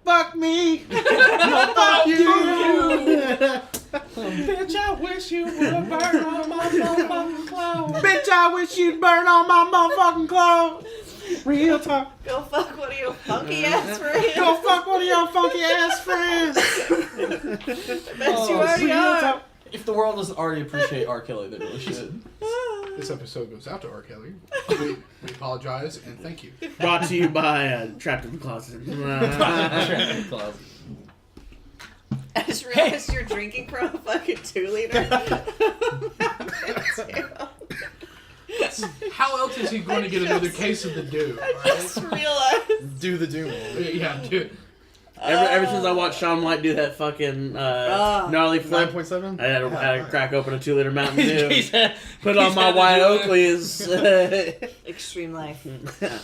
Fuck me. No, fuck you. Bitch, I wish you would burn on my motherfucking clothes. Bitch, I wish you'd burn on my motherfucking clothes. Real talk. Go fuck one of your funky ass friends. Go fuck one of your funky ass friends. Bet you already Real are. talk. If the world doesn't already appreciate R. Kelly, they really should. This episode goes out to R. Kelly. We apologize and thank you. Brought to you by Trapped in the Closet. I just realized you're drinking from a fucking 2 liter. How else is he going to get another case of the Dew? I just realized. Do the Doom. Yeah, dude. Ever since I watched Shaun White do that fucking gnarly flip, 9.7? I had to crack open a 2 liter Mountain Dew. Put on my white Oakleys. Extreme life.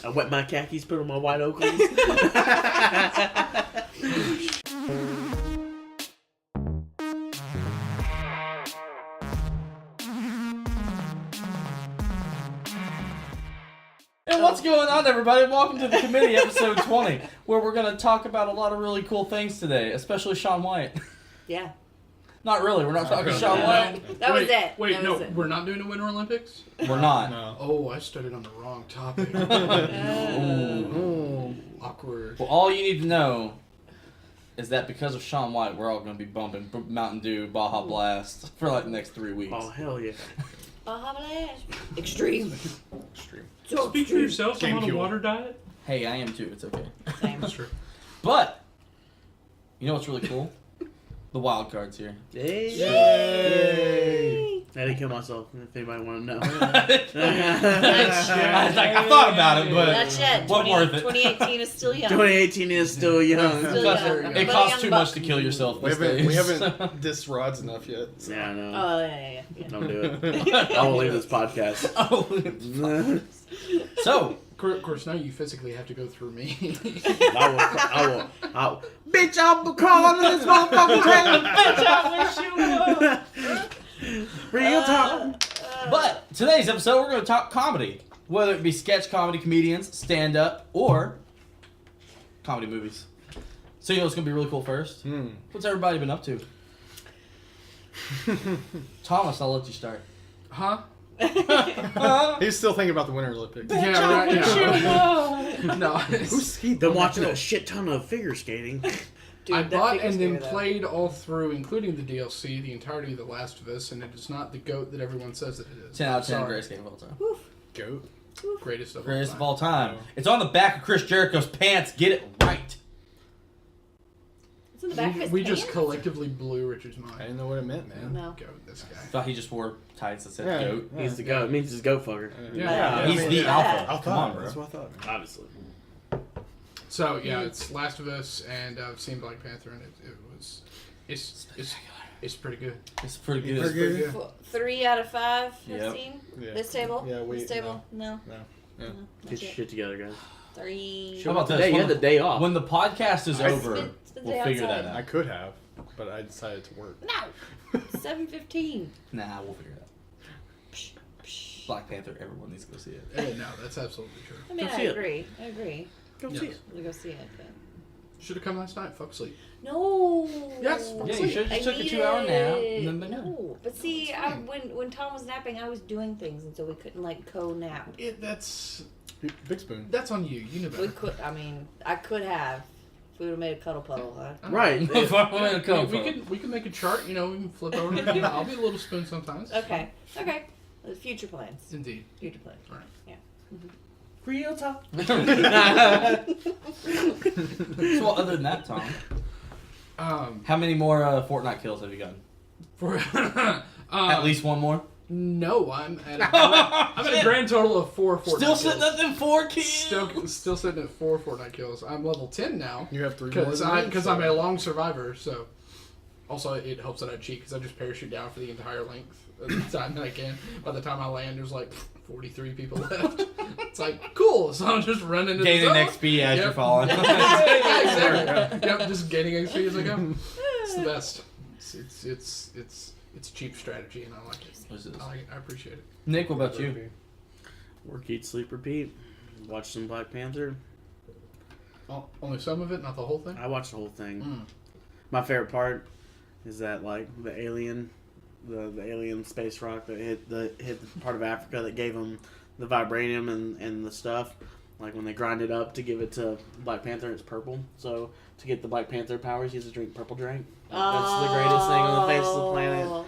I wet my khakis, put on my white Oakleys. And what's going on, everybody? Welcome to the committee, episode 20, where we're going to talk about a lot of really cool things today, especially Shaun White. Yeah. Not really, we're not talking Shaun White. That was it. Wait, that no, was it. we're not doing the Winter Olympics? We're not. No. Oh, I started on the wrong topic. Oh. Awkward. Well, all you need to know is that because of Shaun White, we're all going to be bumping Mountain Dew, Baja Blast for like the next 3 weeks. Oh, hell yeah. Baja Blast. Extreme. Extreme. So Speak for extreme. yourself. I'm on a GameCube. water diet. Hey, I am too, it's okay. Same. That's true. But, you know what's really cool? The wild card's here. Yay! I had to kill myself, if anybody want to know. I thought about it, but Not yet. wasn't worth it. 2018 is still young. 2018 is still young. Still Plus, young. it But costs young too buck. much to kill yourself We these haven't, days. we haven't dissed rods enough yet. So. Yeah, I know. Oh, yeah. Don't do it. I will leave this podcast. So, Of course, now you physically have to go through me. I will. Bitch, I'll crawl under this motherfucking trailer. bitch, I wish you would. Real talk. But today's episode, we're going to talk comedy, whether it be sketch comedy, comedians, stand-up, or comedy movies. So you know what's going to be really cool first? What's everybody been up to? Thomas, I'll let you start. Huh? He's still thinking about the Winter Olympics. Yeah, right. Yeah. No. Who's he? Been watching a shit ton of figure skating. Dude, I that bought figure and then skater, though. played all through, including the DLC, the entirety of The Last of Us, and it is not the GOAT that everyone says that it is. 10 out of 10 Sorry. greatest game of all time. Goat. Greatest of Greatest all of time. all time. It's on the back of Chris Jericho's pants. Get it right. It's in the back of his We just pants? collectively blew Richard's I mind. didn't know what it meant, man. No. GOAT, this guy. Thought he just wore tights that said Yeah. goat. He's the goat. It means he's a goat fucker. Yeah. He's the alpha. I Come on, bro. That's what I thought. Obviously. So yeah, it's Last of Us, and I've seen Black Panther, and it's pretty good. It's pretty good. It's pretty good. 3 out of 5 Yep. have seen Yeah. this table. Yeah, this table. No. No. No. Yeah. not Get your yet. shit together, guys. 3. How about this? Today, you When had the day off. When the podcast is over, It's the day we'll figure outside. that I out. could have, but I decided to work. No. 7:15. Nah, we'll figure it out. Black Panther, everyone needs to go see it. No, that's absolutely true. I mean, Go I see it. agree. I agree. Go Yes. see it. We'll go see it. But... Should have come last night. Fuck sleep. No. Yes, Yeah, you should have just took a 2-hour nap. and then been done. No, but see, when Tom was napping, I was doing things, and so we couldn't like co-nap. That's Big spoon. on you. You know We better. could. I mean, I could have. If we would have made a cuddle puddle, huh? Right. We can make a chart. You know, we can flip over. I'll be a little spoon sometimes. Okay. Okay. Future plans. Indeed. Future plans. Right. Yeah. Real talk. So other than that, Tom, how many more Fortnite kills have you gotten? For At least one more? No, I'm at a grand total of 4 Fortnite Still sitting kills. at them 4 kills? Still sitting at 4 Fortnite kills. I'm level 10 now. You have 3 more. Because I'm a long survivor, so also it helps that I cheat because I just parachute down for the entire length of the time that I can. By the time I land, there's like 43 people left. It's like cool, so I'm just running into Gaining the zone. XP as Yep. you're falling. Yeah, exactly. Yep, just gaining XP as I go. It's the best. It's a cheap strategy, and I like it. What's this? I appreciate it. Nick, what about you? Work, eat, sleep, repeat. Watch some Black Panther. Only some of it, not the whole thing. I watched the whole thing. Mm. My favorite part is that like the alien space rock that hit the part of Africa that gave him the vibranium and the stuff. Like when they grind it up to give it to Black Panther, it's purple. So to get the Black Panther powers, he has to drink purple drink. That's the greatest thing on the face of the planet.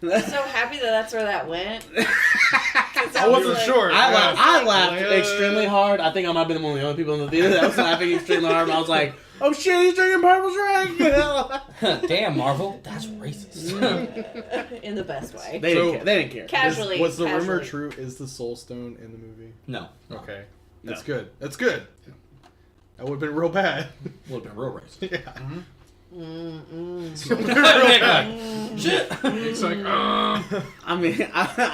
I'm so happy that's where that went. I wasn't sure. I laughed extremely hard. I think I might have been one of the only people in the theater that was laughing extremely hard. But I was like, "Oh shit, he's drinking purple drink!" Damn, Marvel, that's racist. In the best way. They didn't care. They didn't care. Casually. Was the rumor casually. true? Is the Soul Stone in the movie? No, Okay. No. That's good. That's good. That would have been real bad. would have been real racist. Yeah. Shit. It's like, I mean,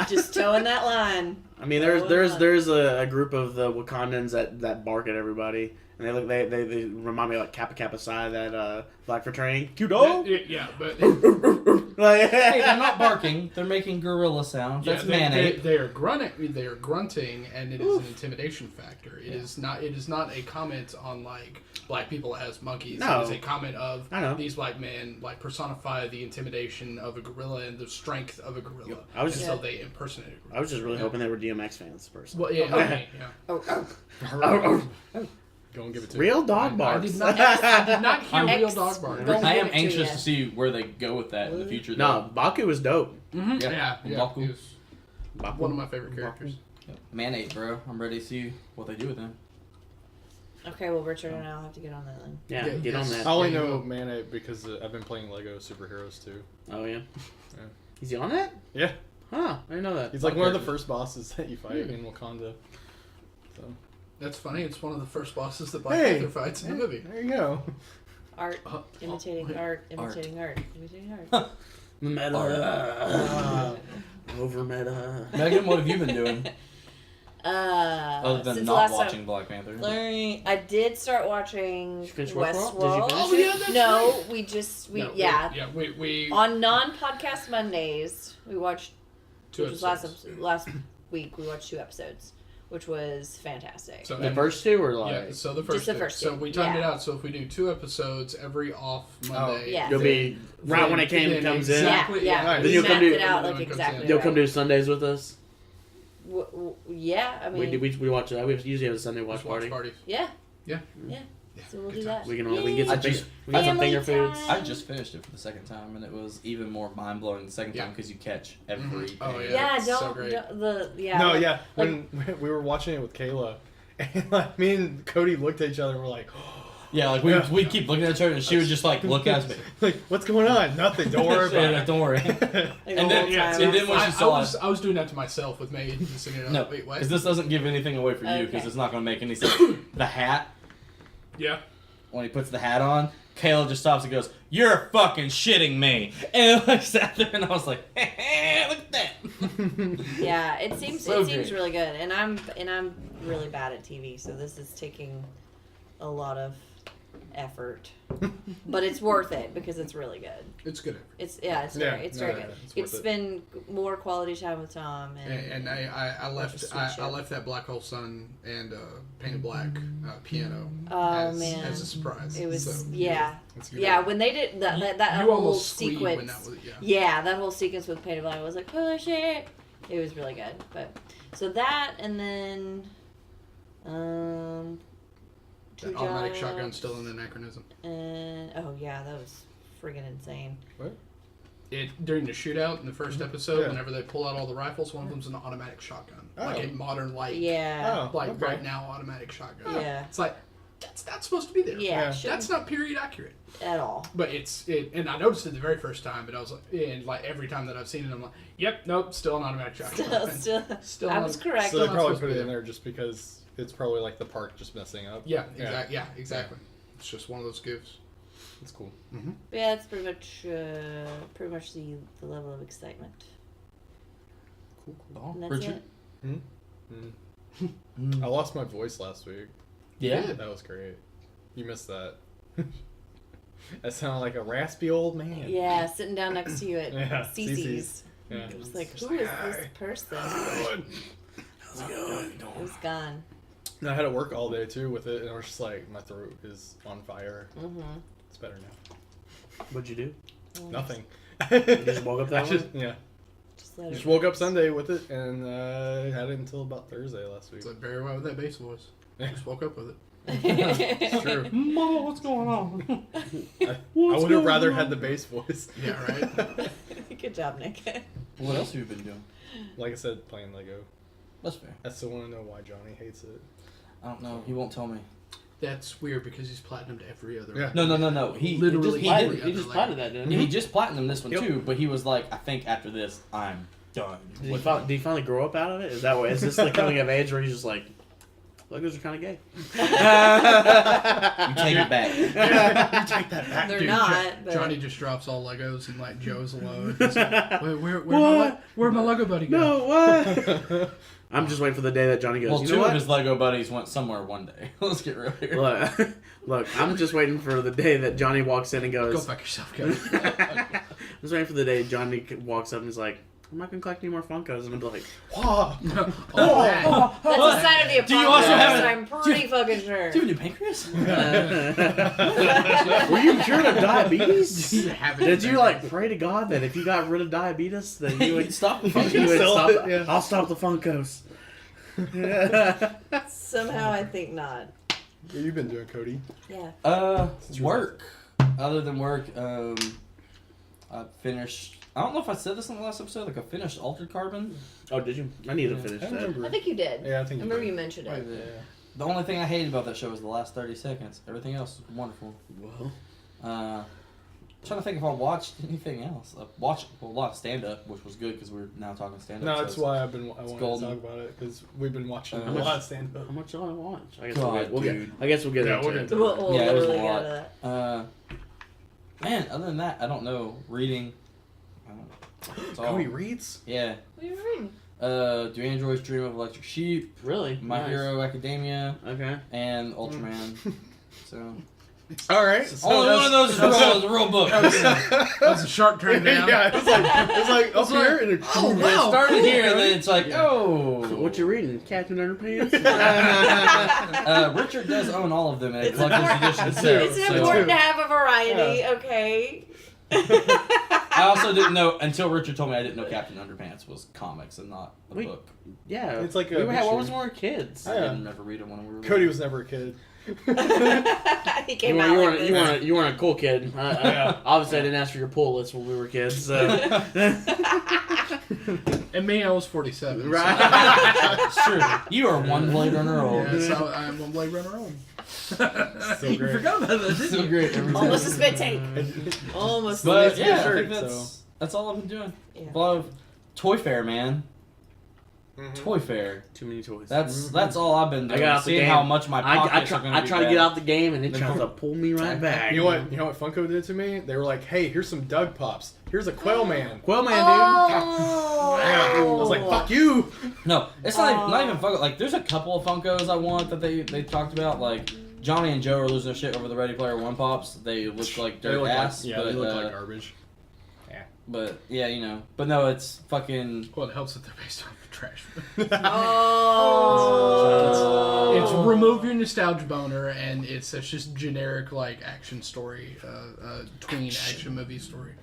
Just towing that line. I mean, there's a group of the Wakandans that bark at everybody, and they remind me of like Kappa Kappa Psi, that black fraternity. Kudo. yeah, but Like, Hey, they're not barking. They're making gorilla sounds. That's man-ape. they are grunting. They are grunting, and it is an intimidation factor. It is not. It is not a comment on like black people as monkeys. No. It is a comment of I know. these black men like personify the intimidation of a gorilla and the strength of a gorilla. I was and just- so they impersonate a gorilla. I was just really hoping they were DMX fans personally. Well, yeah, yeah. Go and give it to Real dog I barks. did not hear real Ex- dog bark. Don't I give am it to anxious ya. to see where they go with that in the future. No, Baku was dope. Mm-hmm. Yeah. Yeah, Baku. he was Baku. one of my favorite characters. Man-ape, bro. I'm ready to see what they do with him. Okay, well, Richard and I'll have to get on that then. Yeah, Yeah, get on yes. that. I only Yeah, you know will. Man-Ape because I've been playing Lego superheroes too. Oh yeah. Yeah. Is he on that? Yeah. Huh? I didn't know that. He's like one of the first bosses that you fight in Wakanda. So That's funny. It's one of the first bosses that Black Hey. Panther fights in the movie. there you go. Art, Oh, imitating wait. art, imitating art, imitating art. Meta. Over meta. Megan, what have you been doing other than Since the not last watching time, Black Panther? learning, I did start watching Did you finish Westworld. Westworld? Did you finish Oh yeah, that's No, right. we just No, yeah. We On non-podcast Mondays, we watched. two Which was episodes. last week. We watched 2 episodes, which was fantastic. So The first two were like. yeah, so the first, the two. first So two, we timed it yeah. out. So if we do 2 episodes every off Monday, yeah. You'll be right when it then comes exactly, in. yeah, Nice. we Then you'll come mapped do- it out when like it comes exactly. in. You'll right. come do Sundays with us. Yeah, I mean, We watch that. We usually have a Sunday watch Just watch party. parties. yeah, Yeah. yeah. So we'll Good do that. times. We can get I some just- we got some Family finger foods. time. I just finished it for the second time, and it was even more mind blowing the second Yeah. time because you catch everything. Oh, yeah. Yeah, it's so don't, great. don't the yeah. No, like- yeah. like- When we were watching it with Kayla, and like me and Cody looked at each other and we're like, Yeah, like we keep looking at each other, and she would just like look at me. like, what's going on? Nothing. Don't worry about it. Don't worry. like the and whole then- time. and then when she saw I was doing that to myself with Megan. Just sitting there No, like, wait, what? because this doesn't give anything away for you because Okay. it's not going to make any sense. The hat, Yeah. when he puts the hat on, Kayla just stops and goes, "You're fucking shitting me." And I sat there and I was like, look at that. Yeah, it seems So seems great. really good, and I'm really bad at TV, so this is taking a lot of effort, but it's worth it because it's really good. It's good. It's Yeah, very, it's very no, good. it's worth It's it. been more quality time with Tom, And I left Sweet I show. left that Black Hole Sun and Painted Black piano Oh, as, man. as a surprise. it was So, yeah, It's good. yeah. When they did that you whole almost squeaked sequence, when that was yeah, that whole sequence with Painted Black, I was like, holy shit! It was really good. But so that, and then That automatic shotgun still an anachronism. and oh yeah, that was friggin' insane. It during the shootout in the first episode, Yeah. whenever they pull out all the rifles, one of them's an automatic shotgun, Oh. like a modern light, Yeah, Oh, like okay. right now automatic shotgun. Yeah. It's like that's not supposed to be there. yeah, Yeah. shouldn't That's not period accurate. at all. But and I noticed it the very first time, but I was like, and like every time that I've seen it, I'm like, yep, nope, still an automatic shotgun. Still, I was correct. So they not probably supposed put to it be in there. there just because it's probably like the park just messing up. Yeah, exactly. It's just one of those goofs. It's cool. But yeah, that's pretty much the level of excitement. Cool. Oh, And that's Richard? it. I lost my voice last week. Yeah. That was great. You missed that. I sounded like a raspy old man. Yeah, sitting down next to you at Yeah, Cece's. Yeah. It was like, who is this person? How's it going? It was gone. And I had to work all day too with it, and I was just like, my throat is on fire. Mm-hmm. It's better now. What'd you do? Nothing. You just woke up that I way? yeah. Just let Just it woke up Sunday with it, and had it until about Thursday last week. It's like very well with that bass voice. Yeah. Just woke up with it. It's True. Mama, what's going on? I would have rather had the bass voice. Yeah, right. Good job, Nick. What else have you been doing? Like I said, playing Lego. That's fair. I still want to know why Johnny hates it. I don't know. He won't tell me. That's weird because he's platinumed every other. Yeah. No. He Literally He, every did, He just other plotted Lego. that, didn't he he? just platinumed this one Yep. too, but he was like, I think after this, I'm done. Did he finally grow up out of it? Is that what? Is this the coming of age where he's just like, Legos are kind of gay? You take it back. You take that back, They're dude. not. But Johnny just drops all Legos and like Joe's alone. He's like, where'd my Lego buddy go? No, what? I'm just waiting for the day that Johnny goes, Well, you two know of what? his Lego buddies went somewhere one day. Let's get real here. Look, I'm just waiting for the day that Johnny walks in and Go goes, fuck yourself, Cody. I'm just waiting for the day Johnny walks up and is like, I'm not going to collect any more Funkos. And I'm like, Whoa. Oh, man. that's a sign of the Do you also have apocalypse. I'm pretty fucking sure. Do you have a new pancreas? were you cured of diabetes? You haven't Did you been- like pray to God that if you got rid of diabetes, then you would Stop the you fucking would sell stop? it, yeah. I'll stop the Funkos. Somehow I think not. What have you been doing, Cody? Yeah. Work. Other than work, I finished. I don't know if I said this in the last episode. Like I finished Altered Carbon. Oh, did you? I need to Yeah. finish I that. remember. I think you did. Yeah, I I think remember you did. mentioned Right, it. yeah. The only thing I hated about that show was the last 30 seconds. Everything else was wonderful. Well, Trying to think if I watched anything else. I watched a lot of stand up, which was good because we're now talking stand up. No, that's why I wanted golden. to talk about it, because we've been watching How a much- lot of stand up. how much do I watch? I guess God, we'll get. dude. I guess we'll get Yeah, into we'll it. get We'll Yeah, it was a literally lot. get to that. Man, other than that, I don't know. Reading. I don't know. It's all- Cody reads? Yeah. What are you reading? Do Androids Dream of Electric Sheep? Really? My Nice. Hero Academia Okay. and Ultraman. So All right. only one of those is a real book. That's a sharp turn down. Yeah, it's like up here and it, Oh, It wow. started here and then it's like, oh. What you reading? Captain Underpants? Richard does own all of them in a It's collector's important- edition too. It's so- important to have a variety, okay? I also didn't know until Richard told me I didn't know Captain Underpants was comics and not a Wait. book. Yeah. It's like a we had, what mixture. was when we were kids? I Yeah. didn't ever read them when we were Cody was never a kid. He came You out like weren't, this. you weren't a cool kid. Obviously, I didn't ask for your pull list when we were kids. So. And me, I was 47. so- Right. It's true. You are one Blade Runner old. Yeah, so I'm on Blade Runner on. So You great. forgot about that, didn't So you? great. Almost a spit take. Almost. But It's a yeah, I shirt, think so- that's all I've been doing. Yeah. A lot of Toy Fair, man. Mhm. Toy Fair. Too many toys. That's all I've been I doing. got out the Seeing game. how much my I pockets are going to be try to bad. get out the game, and it Then tries to pull me right back. You know what Funko did to me? They were like, "Hey, here's some Doug Pops. Here's a Quail Man." Quail Man, Oh. Yeah. I was like, "Fuck you!" No, it's not even Funko. Like, there's a couple of Funkos I want that they talked about. Like, Johnny and Joe are losing their shit over the Ready Player One Pops. They look like They dirt look ass. like, but, they look like garbage. But yeah, you know. But no, it's fucking. Well, it helps that they're based on trash. Oh. It's remove your nostalgia boner, and it's just generic like action story, tween action movie story.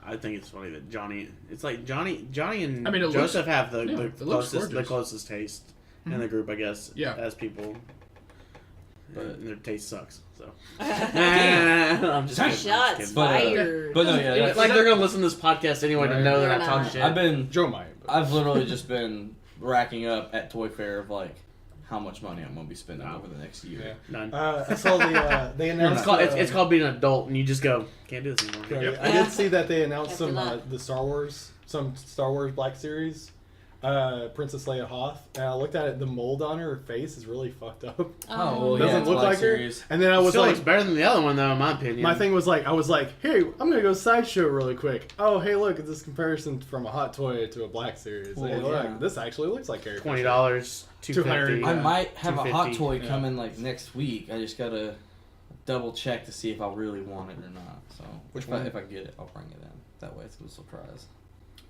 I think it's funny that Johnny. It's like Johnny and I mean, it looks- Joseph have yeah, the it looks closest gorgeous. taste in the group, I guess. Yeah. As people, But- and their taste sucks. So I'm just kidding, I'm just Shots kidding. fired. But no, yeah. It's like they're gonna listen to this podcast anyway to Right. know that They're I talk not. shit. I've been. Joe might. But I've literally just been racking up at Toy Fair of like how much money I'm gonna be spending Wow. over the next year. yeah. None. I saw the they announced. It's called being an adult, and you just go, can't do this anymore. Okay, I did see that they announced After some that. the Star Wars Black Series, Princess Leia Hoth, and I looked at it. The mold on her face is really fucked up. Oh, well, Doesn't yeah, it's look Black like her. Series. And then I It was still like, looks better than the other one, though, in my opinion. my thing was like, I was like, hey, I'm gonna go sideshow really quick. Oh, hey, look at this comparison from a hot toy to a Black Series. Well, Hey, look, yeah. this actually looks like Carrie Fisher. $20, $250. I might have a hot 250, toy yeah. coming like next week. I just gotta double check to see if I really want it or not. So Which if one? if I get it, I'll bring it in. That way it's a surprise.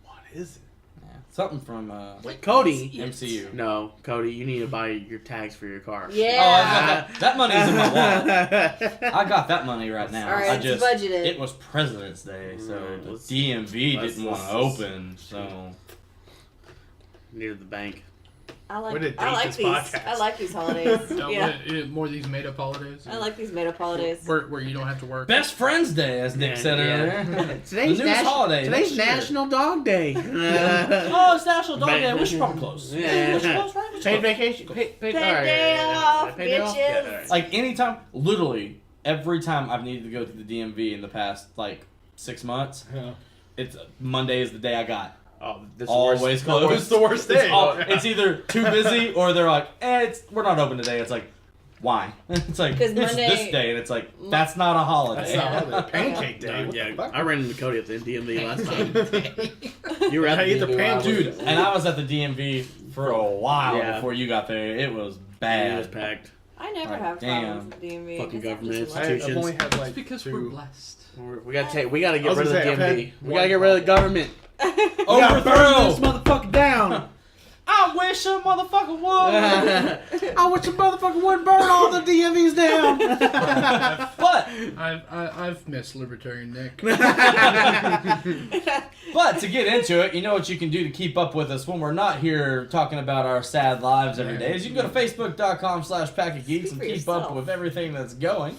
What is it? Something from Cody. MCU. No, Cody, you need to buy your tags for your car. Yeah. Oh, I got that money's in my wallet. I got that money right now. All right, I it's just budgeted. it was President's Day, so Right, the let's- DMV let's- didn't want to let's- open. So Near the bank. I like. Way to I date like this these. podcast. I like these holidays. No, Yeah. more of these made up holidays. I like these made up holidays. where you don't have to work. Best Friends Day, as Nick said earlier. Today's The newest holiday Today's next year. National Dog Day. Oh, it's National Dog Day. We should probably close. Yeah. We should close, right? We should Paid close. vacation. Paid Paid all right, day yeah, off, paid day off? Yeah, bitches. all right. Like anytime, literally every time I've needed to go to the DMV in the past like 6 months, Yeah. it's Monday is the day I got. Oh, this Always closed. It's the worst day. It's either too busy or they're like, we're not open today. It's like, why? It's like, 'Cause it's Monday- this day, and it's like, that's not a holiday. That's not holiday. Pancake day. No, What yeah, the fuck? I ran into Cody at the DMV last time. You were at I ate the DMV while I was- Dude, and I was at the DMV for a while Yeah. before you got there. It was It was bad. packed. I never Like, have damn. problems with DMV. Fucking Guess I'm government just institutions. lucky. I've only had It's like because 2. we're blessed. We gotta get I was rid of the gonna say, I've DMV. had We gotta get rid of the government. We gotta Overthrow! burn this motherfucker down. I wish a motherfucker would. I wish a motherfucker would burn all the DMVs down. But I've missed Libertarian Nick. But to get into it, you know what you can do to keep up with us when we're not here talking about our sad lives every day is you can go to facebook.com/packofgeeks and for keep yourself. up with everything that's going.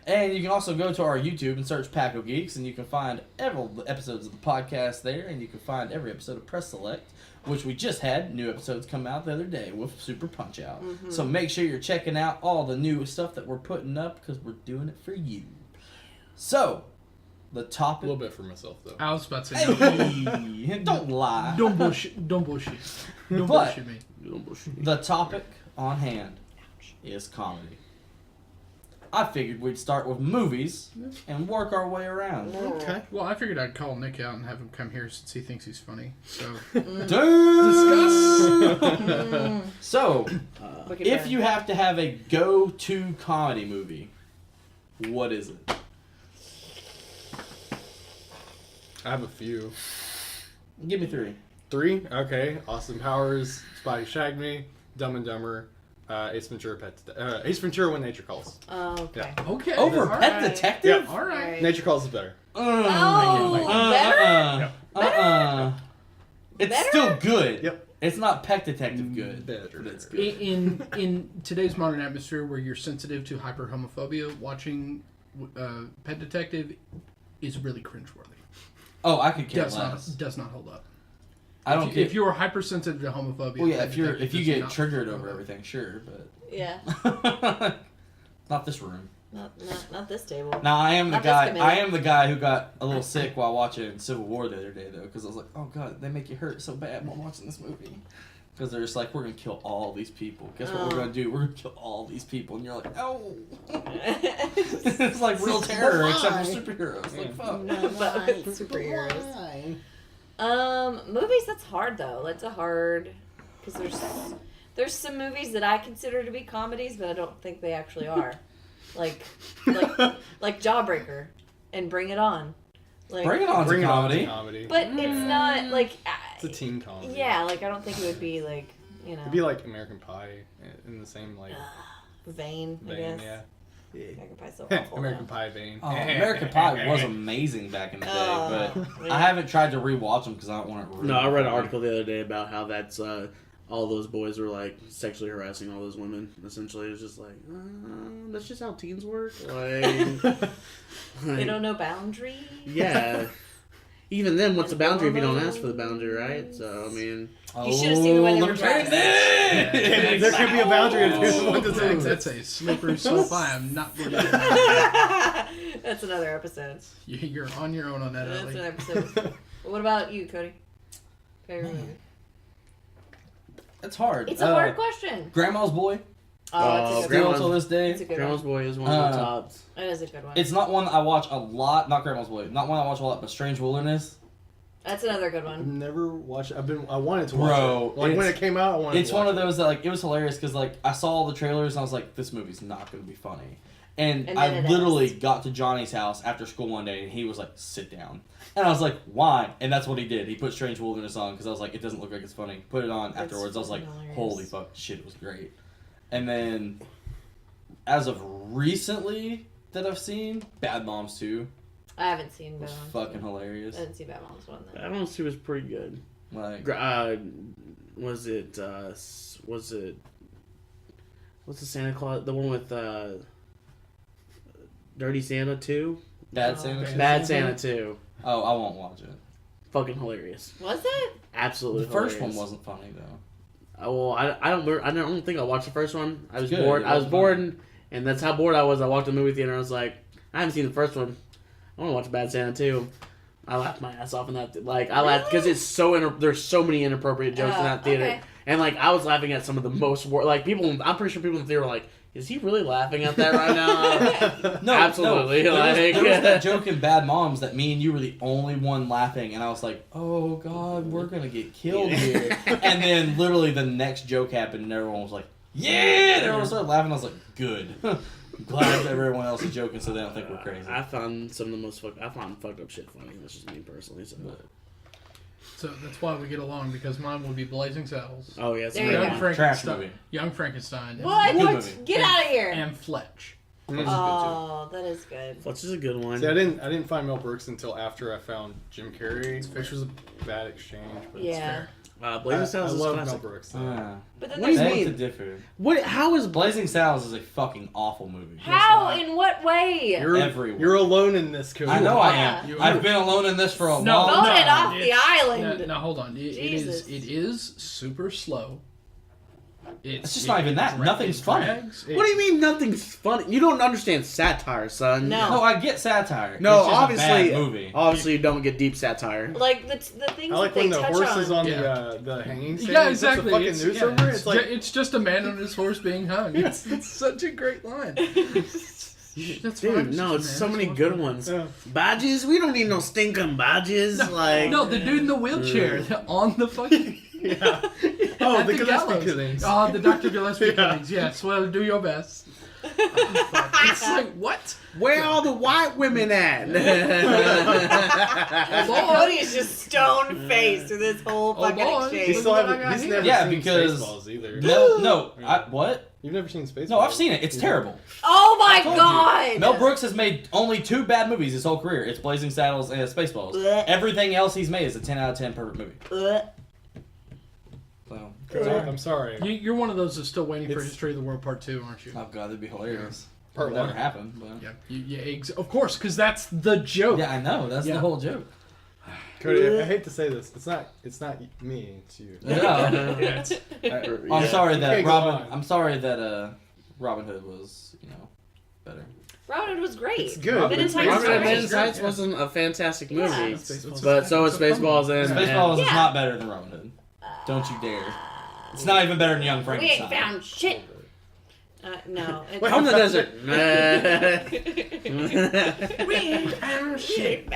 And you can also go to our YouTube and search Pack of Geeks, and you can find every episodes of the podcast there, and you can find every episode of Press Select, which we just had new episodes come out the other day with Super Punch Out. So make sure you're checking out all the new stuff that we're putting up because we're doing it for you. So, the A topic. little bit for myself though. I was about to say, Hey, don't lie. don't bullshit. Don't bullshit. Don't But- bullshit me. The topic on hand is comedy. I figured we'd start with movies and work our way around. Okay. Well, I figured I'd call Nick out and have him come here since he thinks he's funny. So Dude! So, Wicked if burn. you have to have a go-to comedy movie, what is it? I have a few. Give me 3. 3? Okay. Austin Powers, Spotty Shagged Me, Dumb and Dumber, Ace Ventura, Ace Ventura When Nature Calls. Oh, okay. okay. Over all Pet right. Detective? All right. Right. Nature Calls is better. Oh, better? It's Better? still good. Yep. It's not Pet Detective good. Better. But it's good. In today's modern atmosphere, where you're sensitive to hyper homophobia, watching Pet Detective is really cringeworthy. Oh, I could care Does less. not hold up. I don't If get. you are hypersensitive to homophobia, Well, yeah, Pet if Detective you does get not triggered hold over up. everything, sure, Yeah. but not this room. Not this table. Now I am the Not this guy. committee. I am the guy who got a little sick while watching Civil War the other day, though, because I was like, "Oh God, they make you hurt so bad while watching this movie." Because they're just like, "We're gonna kill all these people." Guess what Oh. we're gonna do? We're gonna kill all these people, and you're like, "Oh." It's like real terror, except for superheroes. Like, fuck. But superheroes. Movies, that's hard though. That's a hard, because there's some movies that I consider to be comedies, but I don't think they actually are. like Jawbreaker and Bring It On. Like, Bring It On's Bring a It On comedy. is a comedy. but it's not like. It's a teen comedy. Yeah, like I don't think it would be like, you know, It'd be like American Pie in the same like vain. I vein, guess. yeah. American Pie's so awful. American now. Pie vein. Oh, American Pie was amazing back in the day, Oh, but yeah. I haven't tried to rewatch them because I don't want to. No, I read an article the other day about how that's all those boys were like sexually harassing all those women. Essentially, it was just like that's just how teens work. They don't know boundaries. Yeah. Even then, what's the boundary if you don't ask for the boundary, right? So I mean, You should have seen the way they were libertarian. dressed. There could be a boundary if there's one doesn't That's exist. a slippery slope. I am not going to. That's another episode. You're on your own on that, That's Ellie. an episode. What about you, Cody? Favorite movie? It's hard. It's a hard question. Grandma's Boy. Oh, that's a good Still one. till this day. It's a good Grandma's one. Boy is one of the Uh, tops. That is a good one. It's not one I watch a lot. Not Grandma's Boy. Not one I watch a lot, but Strange Wilderness. That's another good I've one. never watched. I wanted to watch Bro, it. Like when it's- it came out, I wanted. It's to watch one of it. those that like it was hilarious because like I saw all the trailers and I was like, this movie's not going to be funny. And And I then it literally ends. got to Johnny's house after school one day, and he was like, "Sit down." And I was like, "Why?" And that's what he did. He put Strange Wilderness on because I was like, "It doesn't look like it's funny." Put it on That's afterwards. I was like, hilarious. "Holy fuck, shit, it was great." And then, as of recently that I've seen, Bad Moms 2 I haven't seen was Bad Moms. fucking hilarious. I didn't see Bad Moms 1 then. That one was pretty good. Like, Was it what's the Santa Claus, the one with Dirty Santa 2? Bad Oh, Santa. okay. 2? Bad Santa 2. Oh, I won't watch it. Fucking hilarious. Was it? Absolutely The first hilarious. one wasn't funny though. Well, I don't think I watched the first one. I was It's good. bored. It I was wasn't bored, and that's how bored I was. I walked to the movie theater and I was like, I haven't seen the first one. I want to watch Bad Santa 2. I laughed my ass off in that. Like I laughed because it's so there's so many inappropriate jokes in that theater, okay. and like I was laughing at some of the most like people. I'm pretty sure people in the theater were like, "Is he really laughing at that right now?" No, Absolutely, No. like- There was that joke in Bad Moms that me and you were the only one laughing, and I was like, "Oh God, we're gonna get killed here." And then literally the next joke happened, and everyone was like, "Yeah!" And everyone started laughing. I was like, "Good." I'm glad everyone else is joking, so they don't think we're crazy. I found some of the most fucked up shit funny. That's just me personally. So. So that's why we get along, because mine would be Blazing Saddles, Oh yeah, There you Young go. Frankenstein, movie. Young Frankenstein, What? Good movie. Get out of here! and Fletch. Oh, that is good. Fletch is a good one. See, I didn't find Mel Brooks until after I found Jim Carrey, which was a bad exchange. But it's Yeah. fair. Blazing I Saddles is love Mel classic. Brooks. Though. Yeah. But then What do you there's Beg mean? to differ. What? How is Blazing Saddles is a fucking awful movie. how? In what way? You're Everywhere. You're alone in this, Cody. I know I Yeah. am. You I've are. been alone in this for a No, long Voted time. off the It's- island. No, hold on. Jesus. It is super slow. It's just not even that. Nothing's funny. What do you mean nothing's funny? You don't understand satire, son. No. No, I get satire. No, It's just obviously, a bad movie. obviously you don't get deep satire. Like the things I like that when they the touch horse is on Yeah. the hanging stand. Yeah, and puts exactly. The fucking noose over it. It's like it's just a man on his horse being hung. It's such a great line. That's fine, Dude, no, it's just a so man, many that's good fine. ones. Yeah. Badges? We don't need no stinking badges. Like No, the dude in the wheelchair on the fucking. yeah. Oh, at the Gillespie gallows. killings. Oh, the Dr. Gillespie Yeah. killings. Yes, well, do your best. It's like, what? where are the white women at? Cody is just stone faced through this whole Oh, fucking boy. He exchange. still Look what I haven't. got He's here. never Yeah, seen because- Spaceballs either. No, what? You've never seen Spaceballs? No, I've seen it. It's terrible. Oh my I told god! you. Mel Brooks has made only 2 bad movies his whole career. It's Blazing Saddles and Spaceballs. Blech. Everything else he's made is a 10 out of 10 perfect movie. Ugh. So, Cody, I'm sorry. You're one of those that's still waiting for It's- History of the World Part 2, aren't you? oh god, that'd be hilarious. Part It'll never one. happen, but Yeah, of course, because that's the joke. yeah, I know. That's Yeah. the whole joke. Cody, I hate to say this. It's not me. It's you. Yeah. Yeah, it's- I'm sorry You that can't go Robin. on. I'm sorry that Robin Hood was better. Robin Hood was great. It's good. Men in It's Tights Robin was Hood Men in great. Tights wasn't a fantastic movie, Yeah. but so is Spaceballs and Spaceballs is Yeah. not better than Robin Hood. Don't you dare. It's not even better than Young We Frankenstein. ain't found shit. No. Wait, Home in the Desert. We ain't found shit.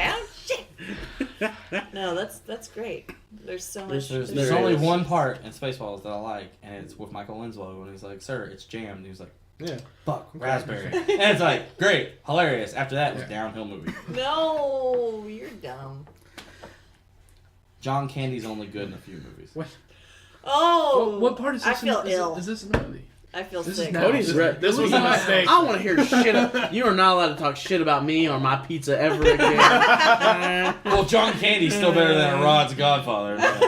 No, that's great. There's so much. There's There only is. one part in Spaceballs that I like, and it's with Michael Winslow, and he's like, "Sir, it's jammed." And he was like, Yeah. "Fuck, raspberry," and it's like, great, hilarious. After that, it was downhill movie. No, you're dumb. John Candy's only good in a few movies. Oh, what part is this? I feel in, ill. Is this in the movie? I feel This is sick. now- Cody's red. This was a mistake. I want to hear shit. You are not allowed to talk shit about me or my pizza ever again. Well, John Candy's still better than Rod's Godfather. but-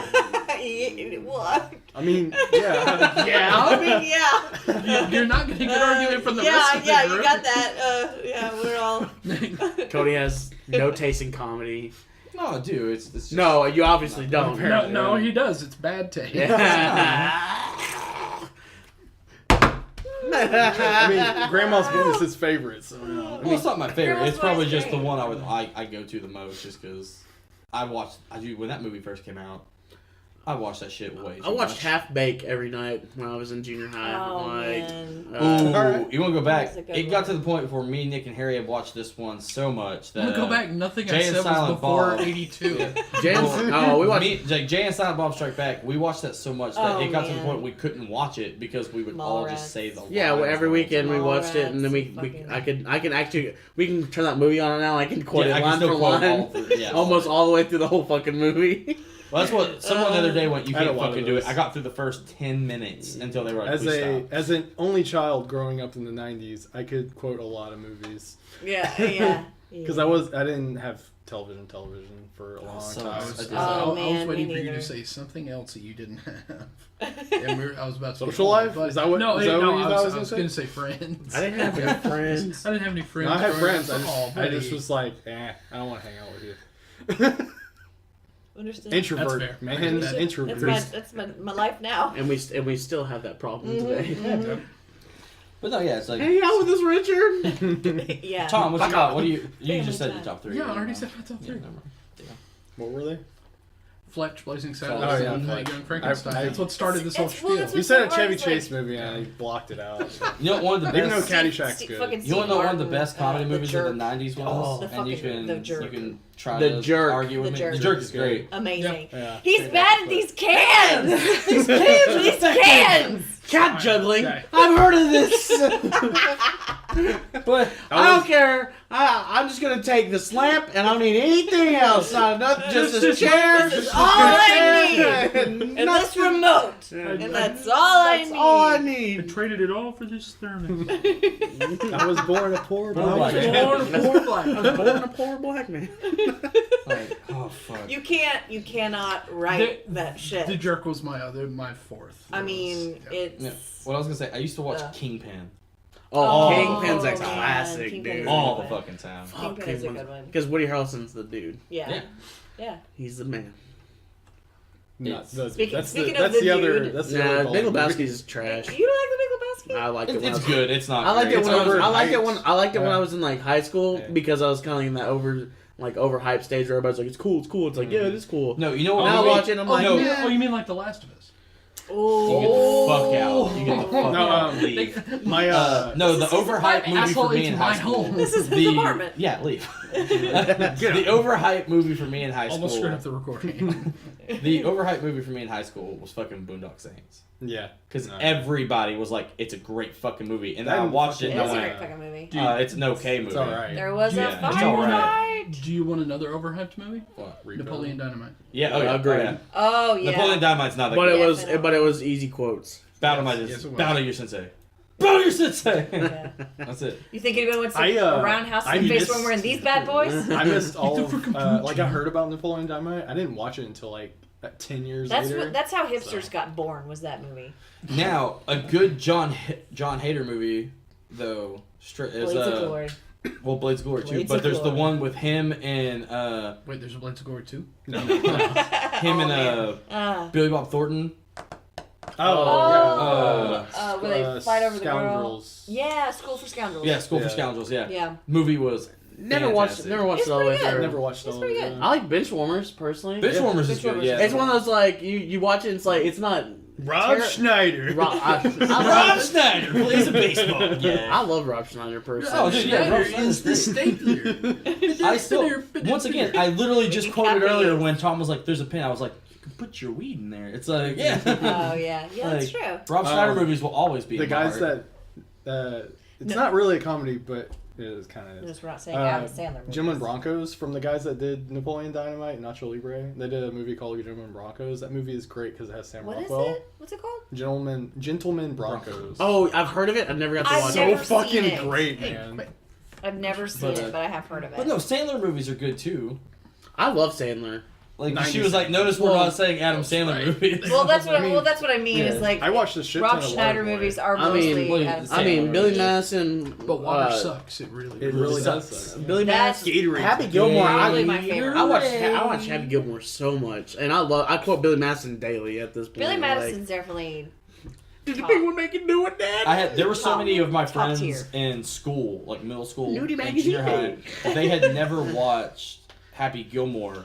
What? I mean, yeah. Yeah. I mean, yeah. You're not going to get an argument from the yeah, rest of the yeah, group. you got that. Yeah, we're all. Cody has no taste in comedy. No, dude, it's just, No, you obviously don't. No, he does. It's bad taste. I mean, Grandma's Boot is his favorite. So, Well, it's not my favorite. Grandma's It's probably Boy's just the great. one I go to the most, just because I do when that movie first came out. I watched that shit way too I watched much. Half Bake every night when I was in junior high. Oh, like, man. Ooh, Alright. you want to go back? That's a good It got one. to the point where me, Nick, and Harry had watched this one so much that I'm gonna go back. Nothing I Jay and said was Silent before Bob. '82. we watched. Like Jay and Silent Bob Strike Back. We watched that so much that Oh, it got to the man. point we couldn't watch it because we would all Mallrats. just say the Yeah, well, lines every all the weekend we time. watched it, and then Mallrats, I can actually, we can turn that movie on now. I can quote Yeah, I it can line still for quote line, all through- yeah, almost all the way through the whole fucking movie. Well, that's what someone the other day went. You I had can't a lot of fucking do it. those. I got through the first 10 minutes until they were like, As "Please stop." as an only child growing up in the '90s, I could quote a lot of movies Yeah. because I didn't have television for a long so time. I I was, did. I was man, waiting me for you neither. to say something else that you didn't have. And I was about to Social get life? but- Is that what- No, is that no. what you I thought I was, was going gonna to say friends. I didn't have any friends. I didn't have any friends. No, I had growing up. friends. Oh, I just buddy. was like, I don't want to hang out with you. Understood. Introvert, That's fair. man, Understood. introvert. That's my life now. And we still have that problem today. Mhm. But no, yeah, it's like Hang out with us, Richard. Yeah. Tom. What you got? What do you? You Family just said time. the top three. Yeah, I already said my top Yeah, three. never mind. What were they? Fletch, Blazing Saddles, Oh, yeah, and Fletch. Young Frankenstein. I- That's what started this whole It's- well, spiel. it's You said a What's Chevy so hard is, Chase movie, and I blocked it out. You know, one of the Even though best. Caddyshack's good. Fucking You want to know one of the Steve best Martin, comedy The movies of Jerk. the '90s was, Oh. The and you fucking- can The Jerk. you can try The to Jerk. argue with The me. Jerk. The Jerk is great. Amazing. Yeah. He's bad at these cans. These cans. These cans. Cat juggling. Okay. I've heard of this. But I don't care. I'm just gonna take the slamp, and I don't need anything else. Not enough. Just a chair. This is all I need. And this remote. And that's all I That's need. all I need. traded it all for this thermos. I was born a poor black black man. man. Born a poor black. I was born a poor black man. like, oh fuck. You cannot write that shit. The Jerk was my fourth. I mean, it's. Yeah. What I was gonna say, I used to watch Ugh. Kingpin Oh, Oh, Kingpin's a man. classic, Kingpin's dude. a all the good fucking time. Kingpin is a good one. Because Woody Harrelson's the dude. Yeah. Yeah. He's the man. Not the- Speaking- that's speaking the, of that's the the other. dude- That's the other Nah, Big Bond Lebowski's movie. is trash. You don't like the Big Lebowski? I liked it. When I It's was, good. It's not. I liked great. it when I was. I liked it overhyped. when I liked it when Yeah. I was in like high school Yeah. because I was kind of in that overhyped stage where everybody's like, it's cool, it's cool. It's like, yeah, it is cool. No, you know what? Now movie? watching, I'm like, no. yeah. Oh, you mean like The Last of Us? You get the fuck out. You get the fuck No, out. Leave. My No, the This is overhyped movie Asshole, for me it's in my high school. home. This is his apartment. Yeah, leave. The overhyped movie for me in high Almost screwed up school. the recording. The overhyped movie for me in high school was fucking Boondock Saints. yeah, Because No. everybody was like, "It's a great fucking movie," and then I That watched it It and is I a went, great fucking movie. "It's an okay movie." it's all right. There was Yeah, a it's fight. alright. Do you want another overhyped movie? What? Napoleon Dynamite. Yeah, oh yeah, Agreed. oh, yeah. Oh yeah. Napoleon Dynamite's not that But good. it was easy quotes. Bow to my Yes, it was. bow to your sensei. Bow to your sensei. Yeah. That's it. You think anyone wants to I, a roundhouse I in the face missed- when we're in these bad boys? I missed all Eat of, the freaking like I heard about Napoleon Dynamite. I didn't watch it until like 10 years That's later. what. That's how hipsters got born. Was that movie? Now, a good John Hader movie, though, is Blades of Glory. well, Blades of Glory too, Blades but of there's the Glory. one with him and Wait, there's a Blades of Glory too? no. him Oh, and man. Ah. Billy Bob Thornton. Where they fight over the girl. Scoundrels. Yeah, School for Scoundrels. Yeah, School for Yeah. Scoundrels. Yeah. Yeah. Movie was Never fantastic. watched It's it all the way pretty good. through. Never watched It's all pretty of good. it. I like Benchwarmers personally. Benchwarmers is good. Benchwarmers Yeah. is It's one of those like you watch it. It's like it's not. Rob Ter- Schneider. Rob Schneider plays a baseball game. I love Rob Schneider personally. Oh, dude, yeah, Rob Schneider's is the stapler. I still, once again, I literally just You quoted copy. earlier when Tom was like, "There's a pin." I was like, "You can put your weed in there." It's like, yeah. Oh yeah. Yeah, that's Like, true. Rob Schneider Um, movies will always be The in my guys heart. that it's No. not really a comedy, but it is kind of. Just not saying Adam Uh, Sandler. Movies. Gentlemen Broncos from the guys that did Napoleon Dynamite and Nacho Libre. They did a movie called Gentlemen Broncos. That movie is great because it has Sam What is Rockwell. it? What's it called? Gentlemen Broncos. Oh, I've heard of it. I've never got to I've watch so never it. fucking seen it. great, man. I've never seen But, it, but I have heard of it. But no, Sandler movies are good too. I love Sandler. Like 90s. she was like, "Notice we're not saying Adam Sandler right. movies." Well, that's what I mean- that's what I mean. Yeah. Is like I watched a shit Rob ton of Schneider Waterboy. movies are I mean, mostly well, Adam it's- I mean, Sandler. Billy Madison. But water sucks. It really, It really sucks. does. suck. Billy That's- Madison. Happy Gilmore. Probably I, my favorite. I watch Happy Gilmore so much, and I quote Billy Madison daily at this point. Billy like, Madison's definitely. Did you think we'd make it do it, Dad? There were so many of my Top friends tier. in school, like middle school Nudie and magazine. junior high, they had never watched Happy Gilmore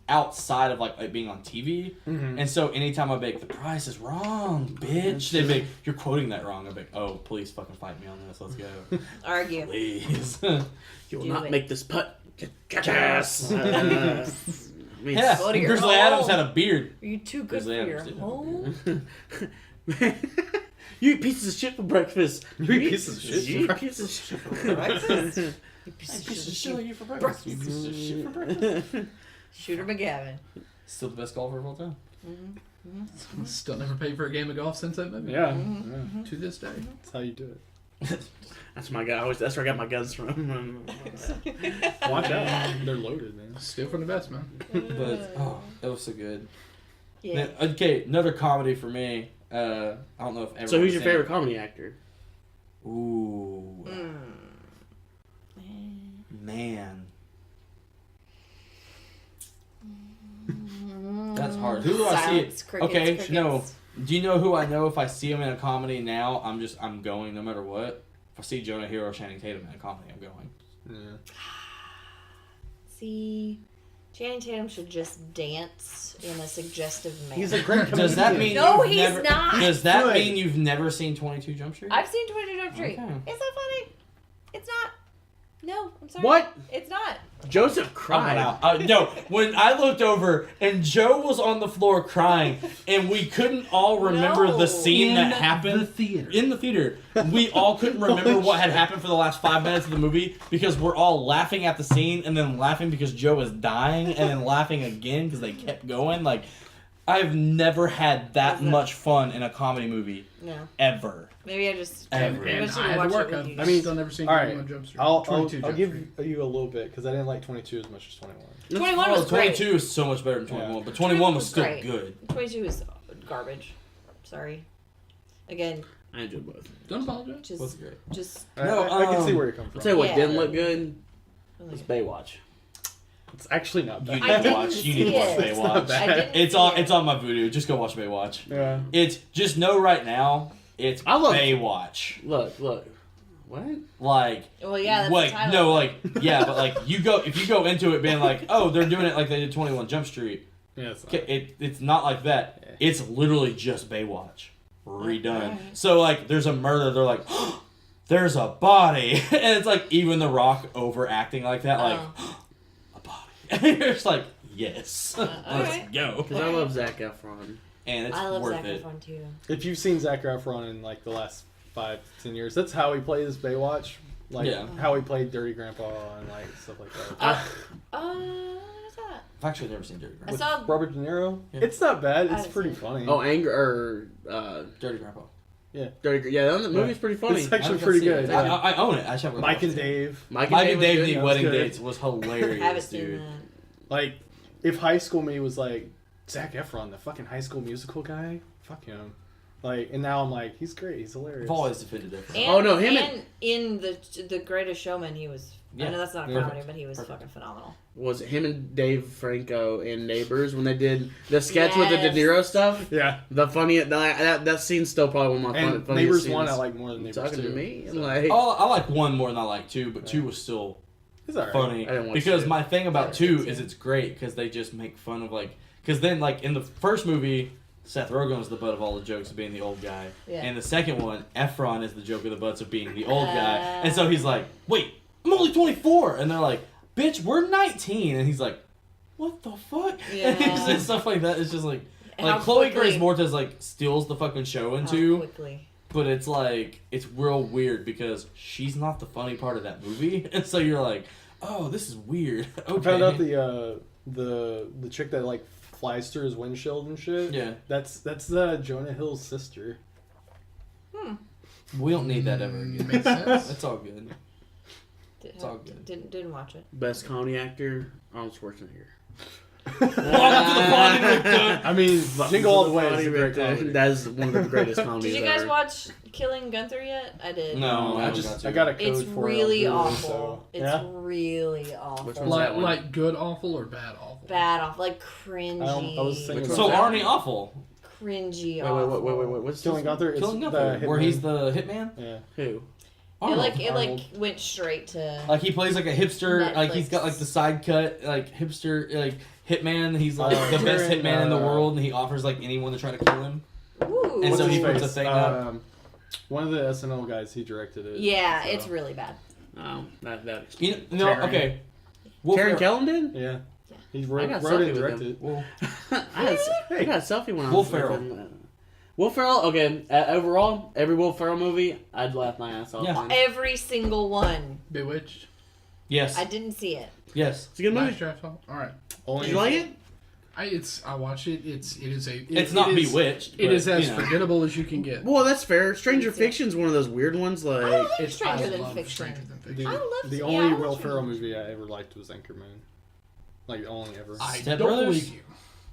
outside of like being on TV. Mhm. And so anytime I'd be like, the price is wrong, bitch. They'd be like, you're quoting that wrong. I'd be like, oh, please fucking fight me on this. Let's go. Argue. Please. You will Do not it. make this putt. Get your ass. I mean, Yeah, Go to your Grizzly Adams home. had a beard. Are you too good Grizzly for your Adams did. home? You eat pieces of shit for breakfast. You eat pieces of shit You for eat pieces of shit for breakfast? breakfast. You piece Hey, of piece of shit. shit like you for breakfast. You piece of shit for breakfast. Shooter McGavin. Still the best golfer of all time. Still never paid for a game of golf since that movie. Yeah, Mm-hmm. To this day. that's how you do it. That's my guy. That's where I got my guns from. Watch out, they're loaded, man. Steal from the best, man. But, oh, that was so good. Yeah. Man, okay, another comedy for me. I don't know if everyone. So who's your favorite comedy actor? Ooh. Mm. Man. That's hard. Who do I see? Silence, crickets, Okay, crickets. no. Do you know who I know if I see him in a comedy now? I'm going no matter what. If I see Jonah Hill or Channing Tatum in a comedy, I'm going. Yeah. See, Channing Tatum should just dance in a suggestive manner. He's a great comedian. Does that mean No, you've he's never, not. Does that Good. mean you've never seen 22 Jump Street? I've seen 22 Jump Street. Okay. It's not funny. It's not. No, I'm sorry. What? It's not. Joseph I'm cried. out. No, when I looked over and Joe was on the floor crying, and we couldn't all remember No. the scene that The happened theater. in the theater. We all couldn't remember what had happened for the last 5 minutes of the movie because we're all laughing at the scene and then laughing because Joe was dying and then laughing again because they kept going. Like, I've never had that Is it- much fun in a comedy movie No. ever. Maybe I just. Ever. Maybe I And should I had watch to work. it with you. I mean, Still never seen all right, 21 Jump Street. I'll 22 I'll Jump give Street. you a little bit because I didn't like 22 as much as 21. 21 was great. 22 is so much better than 21, Yeah. but 21 was still great. good. 22 is garbage. Sorry. Again, I enjoyed both. Don't apologize. just, Was great. just. No, I can see um, where you come I'll from. tell you what Yeah. didn't look good. really Was good. Baywatch. It's actually not You bad. I need to didn't watch. You see need to watch it. It's not Baywatch. bad. I didn't It's see on. it. It's on my Voodoo. Just go watch Baywatch. Yeah. It's just know right now. It's I love- Baywatch. Look. What? Like, Well, yeah, that's like the title. no, like yeah, but like you go if you go into it being like, oh, they're doing it like they did 21 Jump Street. Yeah, it's not. It's not like that. Yeah. It's literally just Baywatch redone. Alright. So like, there's a murder. They're like, oh, there's a body, and it's like even The Rock overacting like that, like a body. And you're just like, yes, let's alright. go. Because I love Zac Efron. And it's I love worth Zac it. Efron too. If you've seen Zac Efron in like the last 5-10 years, that's how he plays Baywatch. Like Yeah. how he played Dirty Grandpa and like stuff like that. What is that? I've actually never seen Dirty I Grandpa. saw. Robert De Niro. Yeah. It's not bad. I It's haven't pretty seen it. funny. Oh, Anger Dirty Grandpa. Dirty. Yeah, that movie's pretty funny. It's I actually haven't pretty seen it. good. I own it. I just haven't Mike watched and it. Dave. Mike Mike and and Dave Dave was Need good. Wedding good. Dates was haven't hilarious, seen dude. that. Like, if High School Me was like Zac Efron, the fucking High School Musical guy, fuck him. Like, and now I'm like, he's great. He's hilarious. I've always defended it. And, Oh, no, him and in the Greatest Showman, he was. I Yeah. know that's not a Yeah. comedy, but he was Perfect. fucking phenomenal. Was it him and Dave Franco in Neighbors when they did the sketch with the De Yes. Niro stuff? Yeah. The funny that scene's still probably one of my And funniest Neighbors scenes. 1 I like more than You Neighbors talking 2. to me? So, Like, Oh, I like one more than I like two, but two was still It's alright. funny. I didn't watch Because two. my thing about I two didn't is see it's great because they just make fun of like. Because then, like in the first movie, Seth Rogen was the butt of all the jokes of being the old guy. Yeah. And the second one, Efron is the joke of the butts of being the old guy. And so he's like, "Wait, I'm only 24," and they're like, "Bitch, we're 19," and he's like, "What the fuck?" Yeah. And stuff like that. It's just like. How Like Chloe quickly- Grace Moretz like steals the fucking show How into, quickly. but it's like it's real weird because she's not the funny part of that movie, and so you're like, oh, this is weird. Okay. I found out the chick that like flies through his windshield and shit. Yeah. That's Jonah Hill's sister. We don't need that ever again. Makes sense. It's all good. It's all good. Didn't watch it. best comedy actor, Arnold Schwarzenegger. Welcome to the body, Victor. I mean, Jingle All the Way is a great That comedy. is one of the greatest comedies Did you guys ever. watch Killing Gunther yet? I did. No, I I just just I got a code It's for really it on Hulu, awful. so- It's yeah. really awful. Which one's Like, that one? like good awful or bad awful? Bad off, like cringy. I was thinking Which So one's that Arnie Awful, Cringy Wait, awful. wait. What's Killing this one? Gunther. It's Killing the Gunther, where hitman. he's the hitman. Yeah. Who? Arnold. It went straight to. Like he plays like a hipster, like he's got like the side cut, like hipster, like hitman. He's like the best hitman in the world, and he offers like anyone to try to kill him. Ooh. And so What's he his puts a face? thing up. One of the SNL guys, he directed it. Yeah, so. it's really bad. That You know, Taron. okay. Will Karen Ferrell- Kellen did? Yeah. Yeah. He I wrote got it selfie and with directed him. it. Will- I got a selfie when I Will was with Ferrell. him. Will Ferrell, okay, overall, every Will Ferrell movie, I'd laugh my ass off. Yeah. on. Every single one. Bewitched. Yes. I didn't see it. Yes. It's a good movie. Nice draft. All right. Only Did you like it? I watched it. It's not Bewitched. It but, is as you know. forgettable as you can get. Well, that's fair. Stranger Me too. Fiction's one of those weird ones, I like... like It's Stranger I Than love Fiction. Stranger Than The, Fiction. I love- the yeah, only I love Will Stranger Ferrell Things. movie I ever liked was Anchorman. Like, only ever. I Step don't Brothers? believe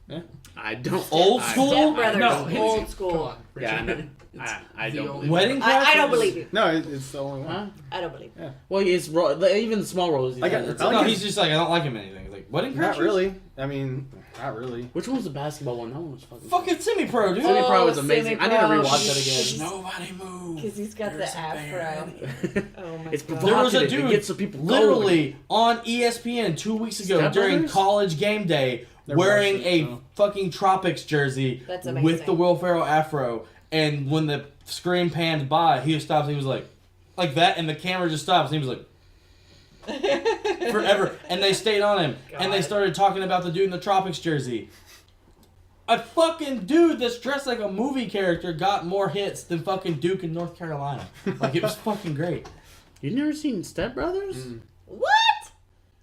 you. I don't... Old I- school? Step Brothers. No. Old school. Come on, Yeah, I know. Richard. I the don't only believe Wedding I Crashers? don't believe you. No, it's the only one. Huh? I don't believe you. Well, it's even the small roles. I got- it's- I like No, his- he's just like, I don't like him in anything. He's like, Wedding Crashers? Not really. I mean, not really. Which one was the basketball one? That one was fucking... Fucking semi-pro, dude. Semi Pro Oh, was amazing. I need to Semi-Pro. rewatch that again. Nobody move. Because he's got There's the a afro. bear. Oh my It's god. There was a provocative. dude It gets the people literally on ESPN 2 weeks ago Step during Brothers? college game day They're wearing Russian, a so. fucking Tropics jersey That's with amazing. the Will Ferrell afro. And when the screen panned by, he stops and he was like that, and the camera just stops and he was like, forever. And they stayed on him. And they God. started talking about the dude in the Tropics jersey. A fucking dude that's dressed like a movie character got more hits than fucking Duke in North Carolina. Like, it was fucking great. You've never seen Step Brothers? What?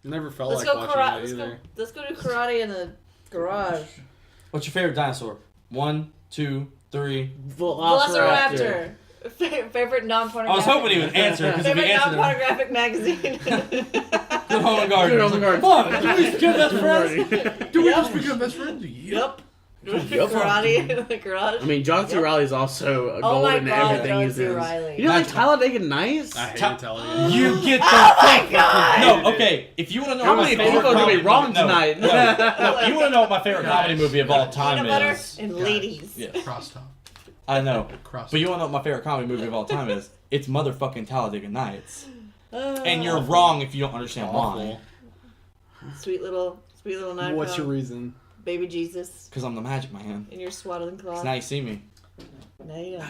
Never felt Let's like go watching karate. it either. Let's go do karate in the garage. What's your favorite dinosaur? 1, 2, 3. Velociraptor. Favorite non-pornographic. I was hoping he would answer because if he Favorite answered, non-pornographic magazine. Good Home and Garden. Good Home and Garden. Fuck, did we skip best friends? Do we Yep. just become best friends? Yep. Karate in the garage. I mean, John C. Yep. Riley's also a Oh my golden in god, everything John he's C. in. Riley. You know, like Magic. Talladega Nights? I hate Ta- Italian. You get the Oh my fuck. god! No, okay. If you want to know How what many my favorite people are gonna be comedy wrong movie- no, tonight? No, you want to know what my favorite comedy movie of all time Peanut butter is? and Guys. ladies. Yeah, Crosstalk. I know. Crosstalk. But you want to know what my favorite comedy movie of all time is? It's motherfucking Talladega Nights. Oh. And you're wrong if you don't understand why. Sweet little nine. What's your reason? baby Jesus Because I'm the magic man. in your swaddling 'Cause cloth? now you see me. Now you know.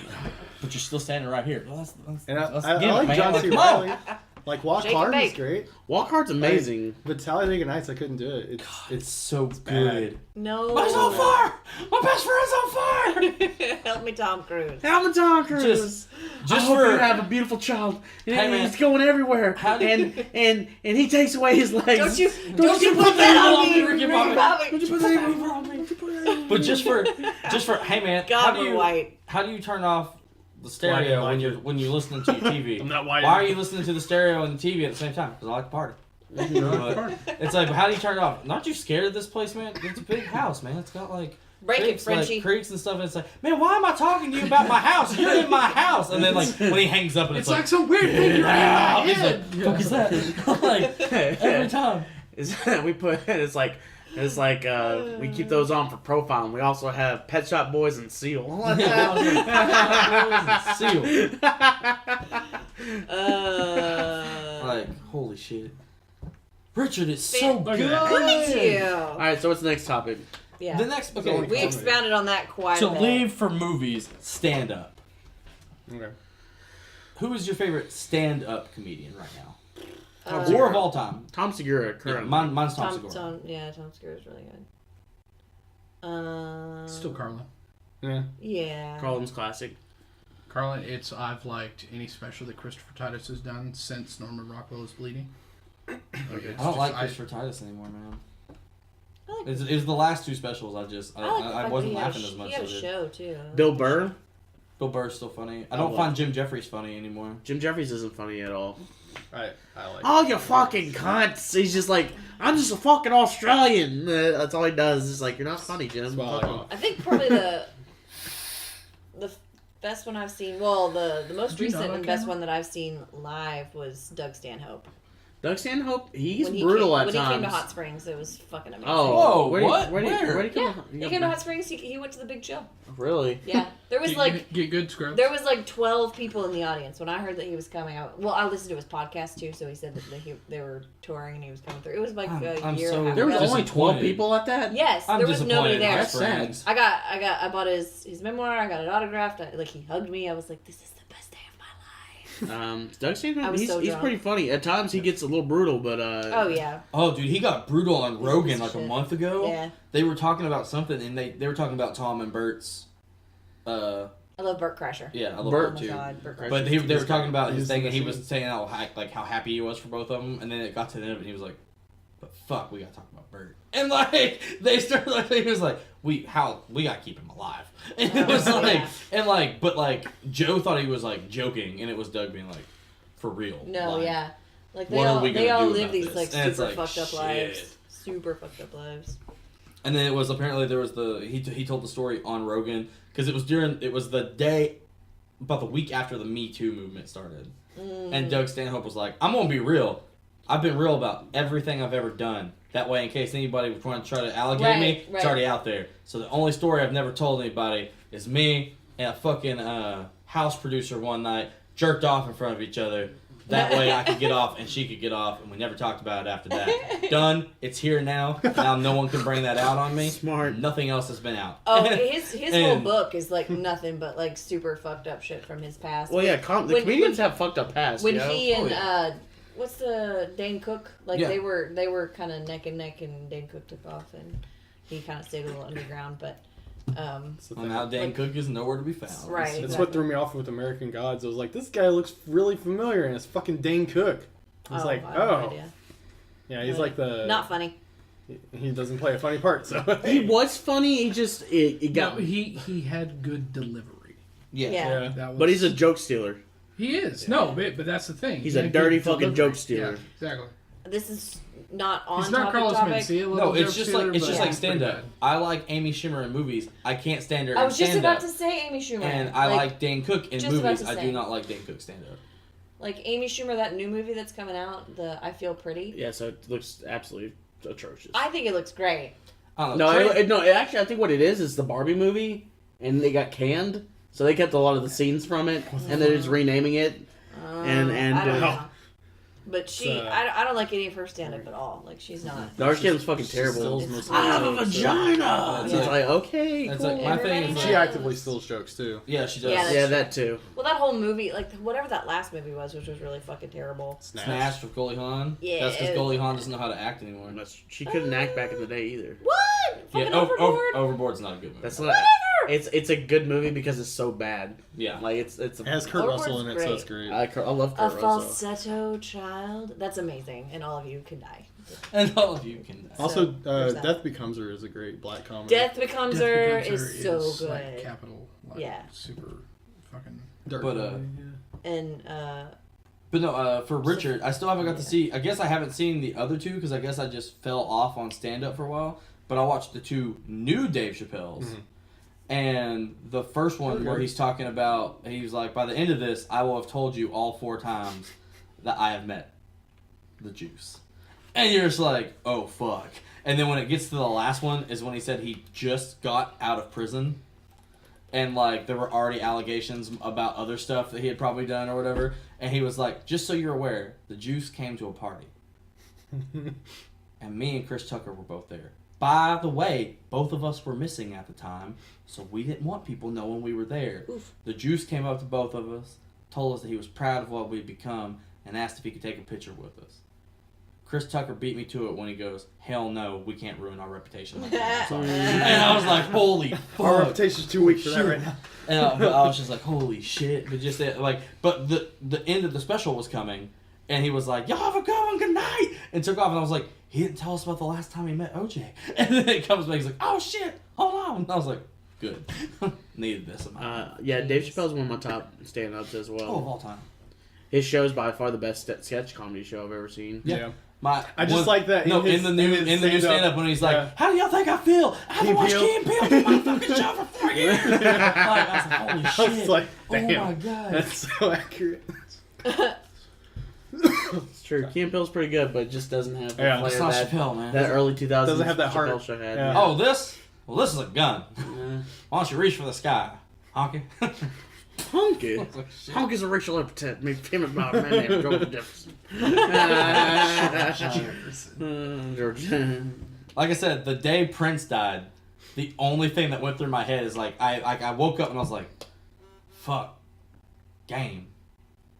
But you're still standing right here. Well, And I let's like get it, man. John Like, C. come on. Riley. Like Walk Shake and Hard is bake. great. Walk Hard's amazing. But Talladega Nights, I couldn't do it. It's It's so bad. good. No. Mine's on fire! My best friend's on fire! Help me, Tom Cruise. Helmet Tom Cruise. Just I hope for you have a beautiful child. And Hey, man. he's going everywhere. How do and he takes away his legs. Don't you put that on me, Ricky Bobby. Don't you put that on me? Don't you put that on me? But just for hey man, God, we're white. how do you turn off the Why do stereo you like when you're listening to your TV? I'm not white. Why are you listening to the stereo and the TV at the same time? Because I like to party. But it's like, how do you turn it off? Aren't you scared of this place, man? It's a big house, man. It's got like Break it, creeks, Frenchie. like creeks and stuff. And it's like, man, why am I talking to you about my house? You're in my house. And then like when he hangs up, and It's it's like some weird thing you're in my He's head. like, fuck is that? like every time. It's like we keep those on for profiling. We also have Pet Shop Boys and Seal. Seal. Uh, Like, holy shit. Richard is so Look good. Look at you. All right, so what's the next topic? Yeah. The next, only okay, We comedy. expounded on that quite to a bit. leave for movies, stand up. Okay. Who is your favorite stand up comedian right now? Uh, Or of all time? Tom Segura, Yeah, currently. mine's Tom Segura. Tom Segura is really good. Still Carlin. Yeah. Yeah. Carlin's classic. Carlin, I've liked any special that Christopher Titus has done since Norman Rockwell is bleeding. I don't like Christopher Titus anymore, man. It was the last two specials. I wasn't laughing as much. He had a as it. show too. Bill Burr. Bill Burr's still funny. I I don't love- find Jim Jeffries funny anymore. Jim Jeffries isn't funny at all. I like Oh, you fucking cunts! He's just like, I'm just a fucking Australian. That's all he does. It's like, you're not funny, Jim. That's why I Fuck like off. I think probably the best one I've seen. Well, the most Did you know recent that and best camera? one that I've seen live was Doug Stanhope. Doug Stanhope, he's When he brutal came, at when times. he came to Hot Springs, it was fucking amazing. Oh, Whoa, where what? Where Where? he come? Yeah, he came to Hot Springs. He went to the Big Chill. Really? Yeah, there was Get good scrubs. There was like 12 people in the audience when I heard that he was coming out. Well, I listened to his podcast too, so he said that they were touring and he was coming through. It was like a I'm year so- and a half There was ago. only 12 people at that? Yes, I'm there was nobody disappointed in there. Hot That's Springs. I bought his memoir. I got it autographed. Like he hugged me. I was like, this is the best day of my life. Doug I Stanhope, was he's so he's drunk. pretty funny. At times he gets a little brutal, but Oh yeah, Oh, dude, he got brutal on Rogan like a Shit. month ago. yeah. They were talking about something, and they were talking about Tom and Bert's. I love Burt Kreischer. Yeah, I love Bert, Oh my too. god, Burt Kreischer. But they were talking about his He's thing, the and he was machine. saying how happy he was for both of them, and then it got to the end, and he was like, "But fuck, we gotta talk about Bert." And like they started, like he was like, "We gotta keep him alive." And it was Oh, like, yeah. and like, but like Joe thought he was like joking, and it was Doug being like, "For real." No, like, yeah. Like what are we they gonna all do live about these this? like And it's super like, fucked up shit. lives. Super fucked up lives. And then it was apparently there was he told the story on Rogan because it was the day about the week after the Me Too movement started, and Doug Stanhope was like, "I'm gonna be real. I've been real about everything I've ever done. That way, in case anybody was trying to allegate me, it's right. already out there. So the only story I've never told anybody is me and a fucking house producer one night jerked off in front of each other. That way I could get off and she could get off, and we never talked about it after that. Done. It's here now. Now no one can bring that out on me. Smart. Nothing else has been out." Oh, his whole And- book is like nothing but like super fucked up shit from his past. Well, yeah, the When- comedians have fucked up past. when you know? he and Oh, yeah. what's the Dane Cook, like Yeah. they were kind of neck and neck, and Dane Cook took off and he kind of stayed a little underground, but That's the Well, thing. now Dan Cook is nowhere to be found. Right. That's exactly. what threw me off with American Gods. I was like, this guy looks really familiar, and it's fucking Dane Cook. I was like, I have no oh. idea. Yeah, he's like the... Not funny. He doesn't play a funny part, so... He was funny. He just it got. No, he had good delivery. Yeah. Yeah. That was, But he's a joke stealer. He is. No, but that's the thing. He's He a had dirty good fucking delivery. joke stealer. Yeah, exactly. This is not on He's not Carlos topic. Mencia. No, it's just like but- stand up. I like Amy Schumer in movies. I can't stand her I in was just stand about up. to say Amy Schumer. And I like Dan Cook in just about movies. to I say. do not like Dan Cook stand up. like Amy Schumer, that new movie that's coming out, the I Feel Pretty. Yeah, so it looks absolutely atrocious. I think it looks great. I don't know. No, actually, I think what it is the Barbie movie, and they got canned, so they kept a lot of the scenes from it, and they're just renaming it. And I don't uh, know. But she, It's, I don't like any of her stand up at all. Like she's not. Dark Skin's fucking She terrible. steals most of I the have a jokes, so- vagina. That's And it's like- like okay, that's cool. like my thing Everybody is knows. She like, actively steals jokes, too. yeah, she does. Yeah, Yeah, that too. Well, that whole movie, like whatever that last movie was, which was really fucking terrible. Smash with Goldie Hawn. Yeah, That's because it was Goldie Hawn bad. doesn't know how to act anymore. She couldn't act back in the day either. What? Yeah, Fucking Overboard. Overboard's not a good movie. That's not. Whatever. It's a good movie because it's so bad. Yeah. Like it's It has Kurt Overboard's Russell in it, great. so it's great. I love A Kurt Russell. falsetto child. That's amazing, and all of you can die. And all of you can. Also, there's that. Death Becomes Her is a great black comedy. Death Becomes Death Her Becomes Her is so good, Like capital. Like, Yeah. Super fucking. Dark But, comedy, and But no, for Richard, I still haven't got to Yeah. see. I guess I haven't seen the other two because I guess I just fell off on stand up for a while. But I watched the two new Dave Chappelle's. Mhm. And the first one Okay. where he's talking about, he was like, by the end of this, I will have told you all 4 times that I have met the juice. And you're just like, oh, fuck. And then when it gets to the last one is when he said he just got out of prison. And, like, there were already allegations about other stuff that he had probably done or whatever. And he was like, just so you're aware, the juice came to a party. And me and Chris Tucker were both there. By the way, both of us were missing at the time, so we didn't want people knowing we were there. Oof. The juice came up to both of us, told us that he was proud of what we'd become, and asked if he could take a picture with us. Chris Tucker beat me to it when he goes, hell no, we can't ruin our reputation like that. I'm sorry." And I was like, holy Our fuck. reputation's too weak for that right now. And I was just like, holy shit. But just like, but the end of the special was coming, and he was like, y'all have a good one, good night, and took off. And I was like, he didn't tell us about the last time he met OJ. And then it comes back, he's like, oh shit, hold on. And I was like, good. Needed this in my life. Yeah, Dave Chappelle's one of my top stand-ups as Oh, of well. all time. His show is by far the best sketch comedy show I've ever seen. Yeah. My, I just like that No, in his- in the new in his stand-up stand-up, when he's like, yeah. how do y'all think I feel? I haven't Key watched and Key and Peele for my fucking show for 4 years. Like, I was like, holy I shit. was like, damn. Oh my god. That's so accurate. It's true. Key and Peele's pretty good, but it just doesn't have the Yeah. flair It's not that, Chappelle, man. that early 2000s Doesn't have that heart. Chappelle show had. Yeah. Oh, this? Well, this is a gun. Yeah. Why don't you reach for the sky, honky? Honky. Honky's a racial epithet made famous by a man named George Jefferson. George. Like I said, the day Prince died, the only thing that went through my head is like I woke up and I was like, "Fuck, game,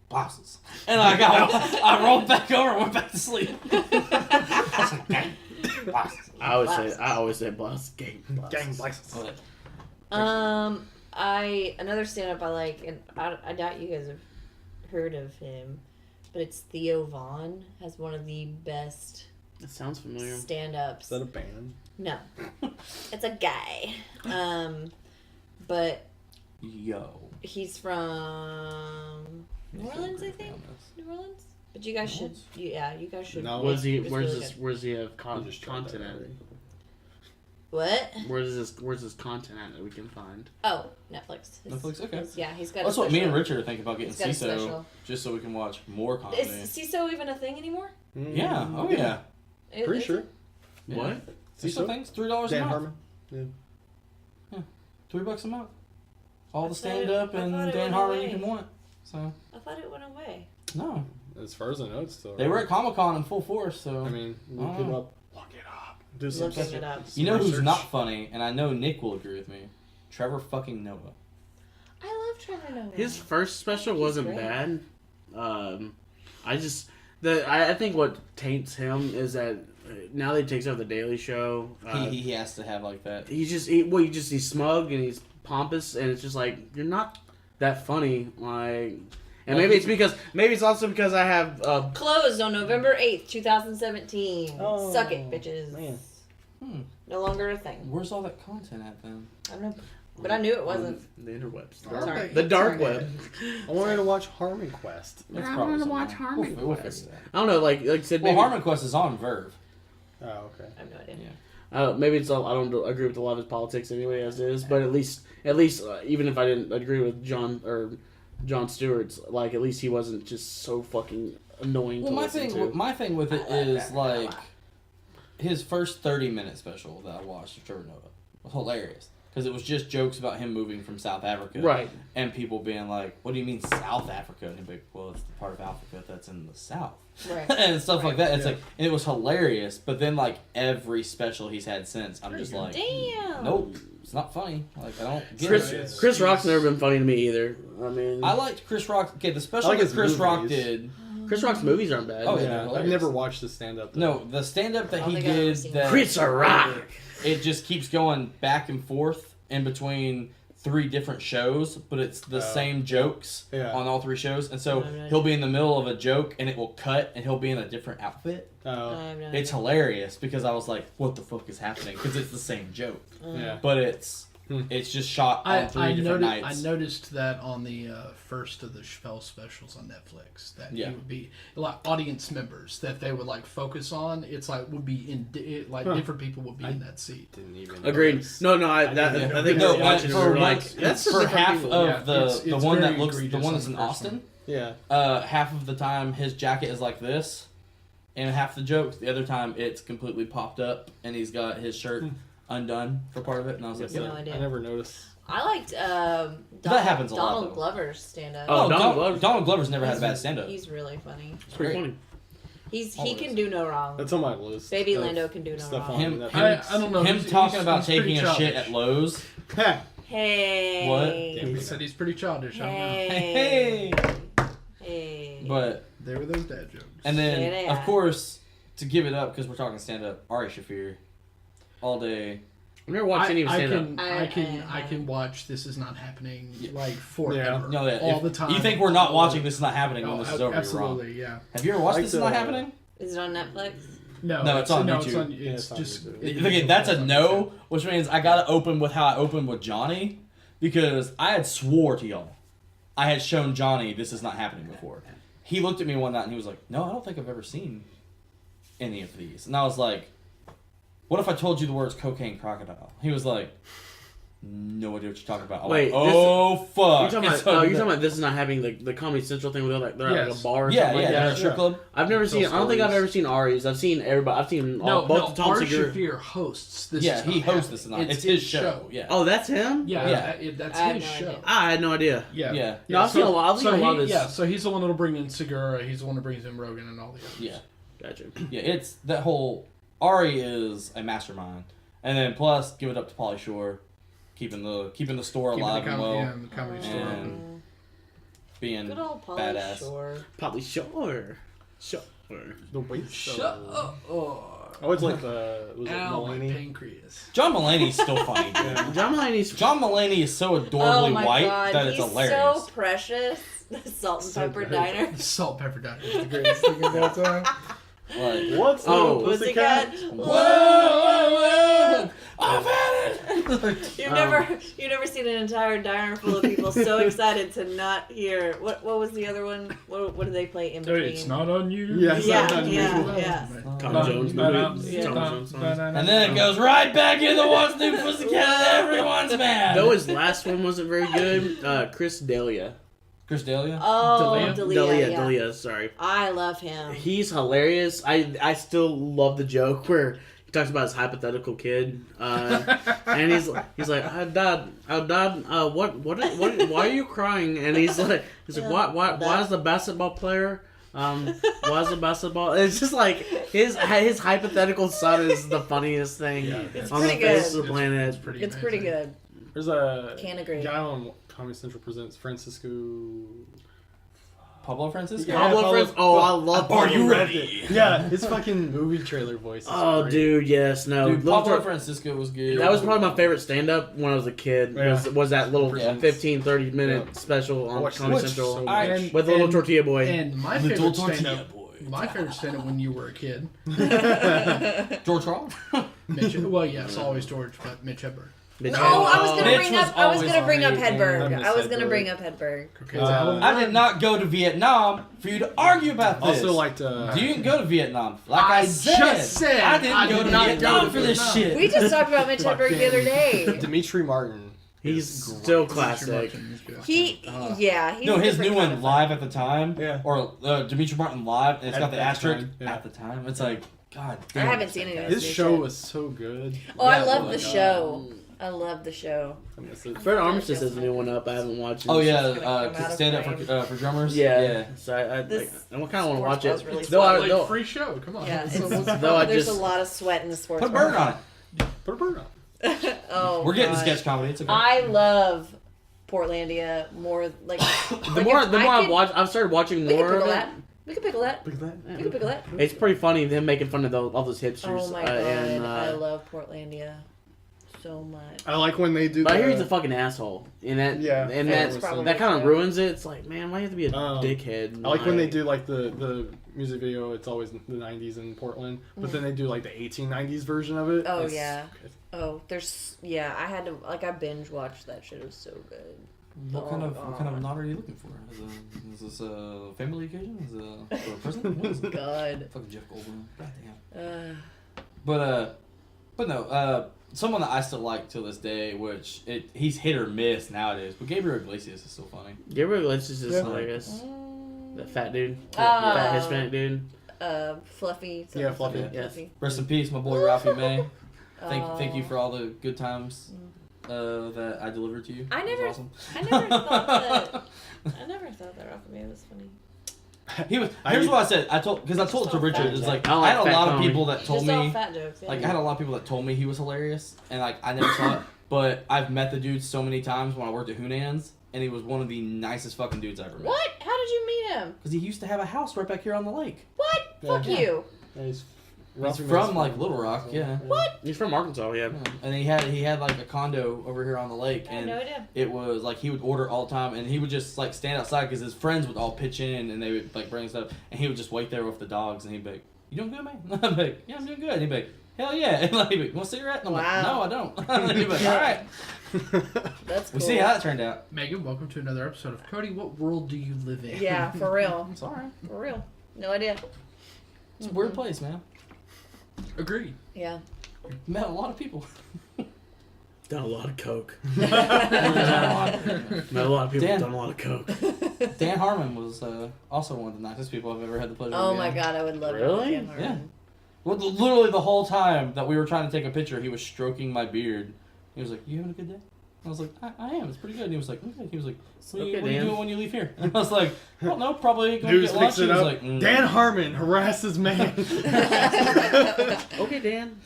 blouses," and I rolled back over and went back to sleep. I was like, "Game, blouses." I always say boss gang. Gang license. Another stand-up I like, and I doubt you guys have heard of him, but it's Theo Vaughn. Has one of the best That sounds familiar. stand-ups. Is that a band? No, it's a guy. But Yo. he's from New Orleans, I think. New Orleans. But you guys should, you guys should. No. Where's he? It's Where's really this? good. Where's he have I just tried content that at? already. What? Where's this content at that we can find? Oh, Netflix. Netflix, okay. Yeah, he's got. That's a what me and special. Richard are thinking about getting He's got a CISO, special. just so we can watch more comedy. Is CISO even a thing anymore? Yeah. Oh yeah. Pretty Is sure. it? Yeah. What? CISO things $3 a Dan month. Harmon. $3 a month. All the I thought stand up it and Dan went Harmon away. you can want. So I thought it went away. no, As far as I know, it's still. they were at Comic-Con in full force. So I mean, look it up. Look it up. Do some Looking it up. you know who's research. not funny, and I know Nick will agree with me. Trevor fucking Noah. I love Trevor Noah. His first special He's wasn't great. bad. I think what taints him is that now that he takes over the Daily Show, He has to have like that. he's smug and he's pompous, and it's just like you're not that funny. Like, and maybe it's also because I have Closed on November 8th, 2017. Oh, Suck it, bitches. man. No longer a thing. Where's all that content at then? I don't know. But I knew it wasn't. the interwebs, Sorry. the dark web. I wanted to watch Harmon Quest. That's I probably wanna something. watch Harmon We'll Quest. figure that. I don't know, like I said, Well, maybe, Harmon Quest is on Verve. Oh, okay. I have no idea. Yeah. maybe it's all, I don't agree with a lot of his politics anyway as it is, but at least even if I didn't agree with Jon Stewart's, like at least he wasn't just so fucking annoying Well, to my listen to. thing with it is like his first 30-minute special that I watched of Trevor Noah was hilarious because it was just jokes about him moving from South Africa, Right. And people being like, "What do you mean South Africa?" And he'd be like, "Well, it's the part of Africa that's in the South," Right. and stuff like that. It's Yeah. like, and it was hilarious. But then like every special he's had since, I'm just like, Damn. nope, it's not funny. Like I don't get Chris it. Chris Rock's never been funny to me either. I mean, I liked Chris Rock. Okay, the special I like that his Chris Rock movies. did. Chris Rock's movies aren't bad. Oh, yeah. Yeah, I've hilarious. never watched the stand up. No, the stand-up that I don't he think I've ever did seen that Chris Rock. it just keeps going back and forth in between 3 different shows, but it's the same jokes Yeah. on all 3 shows. And so No, no, no. he'll be in the middle of a joke and it will cut and he'll be in a different outfit. I have no It's idea. hilarious because I was like, what the fuck is happening? Because it's the same joke. Yeah. But it's just shot on 3 different nights. I noticed that on the first of the Chappelle specials on Netflix that Yeah. he would be like audience members that they would like focus on. It's like would be in different people would be in that seat. Didn't even. Agreed. notice. No, I think Yeah. we No, were watching it. for We were one- like, that's for different half people. of Yeah, the it's one that very looks the egregious one that's on in the first Austin. Yeah. Half of the time his jacket is like this, and half the jokes. The other time it's completely popped up, and he's got his shirt undone for part of it. And I was like, No "What?" idea. I never noticed. I liked That happens a lot, Donald though. Glover's stand-up. Oh, Donald Glover's never had a bad stand-up. He's really funny. It's pretty funny. He Always. can do no wrong. That's on my list. Baby of Lando can do no stuff wrong. on Him, Netflix. I don't know. Him He's- talking he's about pretty taking a childish. shit at Lowe's. Hey. What? He said he's pretty childish. I don't know. Hey. Hey. Hey. But There were those dad jokes. and then Yeah. of course to give it up because we're talking stand-up, Ari Shaffir, all day. I've never watched any of his I stand up. I can watch This Is Not Happening like forever, Yeah. No, that all if the time. You think we're not watching This Is Not Happening when Oh, this is over? You're absolutely, wrong. yeah. Have you ever watched I This Is like Not the- Happening? Is it on Netflix? No, it's on YouTube. It's it's on just. YouTube. Okay, that's a no, which means I gotta open with how I opened with Johnny, because I had swore to y'all, I had shown Johnny This Is Not Happening before. He looked at me one night and he was like, "No, I don't think I've ever seen any of these." And I was like, "What if I told you the words cocaine crocodile?" He was like, no idea what you're talking about. I'm Wait, like, oh fuck! You're talking about this is not having the Comedy Central thing where they're like Yes. a bar or Yeah, something yeah, like they're that. a strip club. I've never seen. I don't think I've ever seen Ari's. I've seen everybody. I've seen both the Tom Ari Segura. Shafir hosts this. Yeah, is he not hosts happening. this tonight. It's his show. Yeah. Oh, that's him. Yeah, Yeah. that's I had his no show. idea. I had no idea. Yeah. Yeah. No, I've seen a lot. I've seen a lot of this. Yeah, so he's the one that'll bring in Segura. He's the one that brings in Rogan and all the others. Yeah. Gotcha. Yeah, it's that whole Ari is a mastermind, and then plus give it up to Pauly Shore, keeping the store Keeping alive the and comedy, well, yeah, the comedy store. and being Good old Pauly badass. Shore. Probably sure. The weight. Shut up. Oh, Oh, it's like the was it ow, my Mulaney? pancreas. John Mulaney's still funny, dude. Yeah. John Mulaney's. John Mulaney is so Oh adorably my white god, that it's he's hilarious. so precious. The Salt and So Pepper great. Diner. The salt pepper diner is the greatest thing of all time. Like, What's Oh, the Pussycat. whoa, whoa, whoa, I've had it. You've never seen an entire diner full of people so excited to not hear what was the other one? What did they play in between? It's not on you. Yeah, it's Yeah, not on you. yeah. Tom Jones movie. Yeah. Tom Jones songs. And then it goes right back into What's New Pussycat and everyone's mad. Though his last one wasn't very good. Chris D'Elia. Chris D'Elia? Oh, D'Elia. Yeah. D'Elia, sorry. I love him. He's hilarious. I still love the joke where he talks about his hypothetical kid, and he's like, Dad, why are you crying? And he's like, why is the basketball player, why is the basketball? It's just like his hypothetical son is the funniest thing It's on the pretty face good. of the planet. It's pretty good. There's a Can't agree. guy on Comedy Central presents Francisco. Pablo Francisco? Yeah. Pablo Pablo- Francisco. Oh, I love. Are Pablo you Francisco. ready? Yeah, his fucking movie trailer voice. Is Oh, great. dude, yes, no. Dude, Little Pablo Tor- Francisco was good. That was probably my favorite stand-up when I was a kid. Yeah. Was that little Yeah. 15, 30-minute Yeah. special on watched Comedy it. Central So I- much. with the little and- tortilla boy. And my Little favorite tortilla stand-up. boy. My favorite stand-up when you were a kid. George Ross? Mitch, well, yes, always George, but Mitch Hedberg. Bitch, Oh, I was gonna Mitch bring was up. I was always gonna bring up great, Hedberg. man. I was Hedberg. gonna bring up Hedberg. Okay, I did not go to Vietnam for you to argue about this. Also liked You didn't go to Vietnam. Like I, I said, just said I didn't I go did to not Vietnam go to for this Vietnam. shit. We just talked about Mitch Hedberg the other day. Dimitri Martin. he's still classic. He, yeah, he's No, a his different new kind one of live at the time, Yeah. or Dimitri Martin live, and it's got the At the asterisk time, yeah. at the time. It's like, God I damn. haven't seen any of His new show shit. was so good. Oh, I Yeah, love oh the my show. I love the show. I miss it. Fred Armistice has a new one up. I haven't watched it. Oh yeah, Just gonna come out of stand up frame. for drummers. Yeah. So I This kind of want to watch sports it. ball's really Though I, Like, though, free show. Come on. Yeah, What's it's, the- though I there's just- a lot of sweat in the sports. Put a bird on it. Put a bird on. Oh, We're getting to God. sketch comedy. It's okay. I love Portlandia more. Like the more I've watched, I've started watching we can more pickle of it. that. We can pickle that. Look at that. We can pickle that. It's pretty funny them making fun of all those hipsters. Oh my god, and, I love Portlandia so much. I like when they do. But I hear he's a fucking asshole, and that Yeah. and Yeah, that that's probably that kind of true. ruins it. It's like, man, why do you have to be a dickhead? I like when they do like the music video. It's always the 90s in Portland, but then they do like the 1890s version of it. Oh, It's yeah. so good. Oh, there's I had to I binge watched that shit. It was so good. What kind of knot are you looking for? Is this a family occasion? Is it for a person? What is it? God. Fucking Jeff Goldblum. Goddamn. But no. Someone that I still like till this day, which he's hit or miss nowadays, but Gabriel Iglesias is still funny. Gabriel Iglesias is Yeah. hilarious. The fat dude, Oh. that Hispanic dude. Fluffy. Yeah, Fluffy. Yeah. Yes. Rest in peace, my boy Ralphie May. Oh. Thank you for all the good times that I delivered to you. I It was never- awesome. I never thought that Ralph May was funny. Here's what I said. I told it to Richard. It's like I don't I had like a fat lot of comedy. people that told Just all me. fat jokes. Yeah. Like I had a lot of people that told me he was hilarious, and like I never saw it. But I've met the dude so many times when I worked at Hunan's, and he was one of the nicest fucking dudes I ever met. What? How did you meet him? Because he used to have a house right back here on the lake. What? Yeah. Fuck you. Yeah, he's He's from like Little Rock, yeah. What? He's from Arkansas, yeah. And he had like a condo over here on the lake, I had and no idea. it was like he would order all the time, and he would just like stand outside because his friends would all pitch in, and they would like bring stuff, and he would just wait there with the dogs, and he'd be like, "You doing good, man?" I'm like, "Yeah, I'm doing good." And he'd be like, "Hell yeah!" And like, he'd be like, "Want a cigarette?" And I'm like, Wow. "No, I don't." And he'd be like, "All right." That's cool. We see how that turned out. Megan, welcome to another episode of Cody. What world do you live in? Yeah, for real. I'm sorry. For real. No idea. It's a weird place, man. Agreed. Yeah. Met a lot of people. done a lot of coke. Dan Met a lot of people Dan. done a lot of coke. Harmon was also one of the nicest people I've ever had the pleasure of Oh meeting. my god, I would love Really? it. With Dan Harmon. Well, literally the whole time that we were trying to take a picture, he was stroking my beard. He was like, "You having a good day?" I was like, I am. It's pretty good. And he was like, "Okay." He was like, "What are you Dan. doing when you leave here?" And I was like, "Well, no, probably going to Dude's get lunch." fixing He was up. like, Dan Harmon harasses man. Okay, Dan.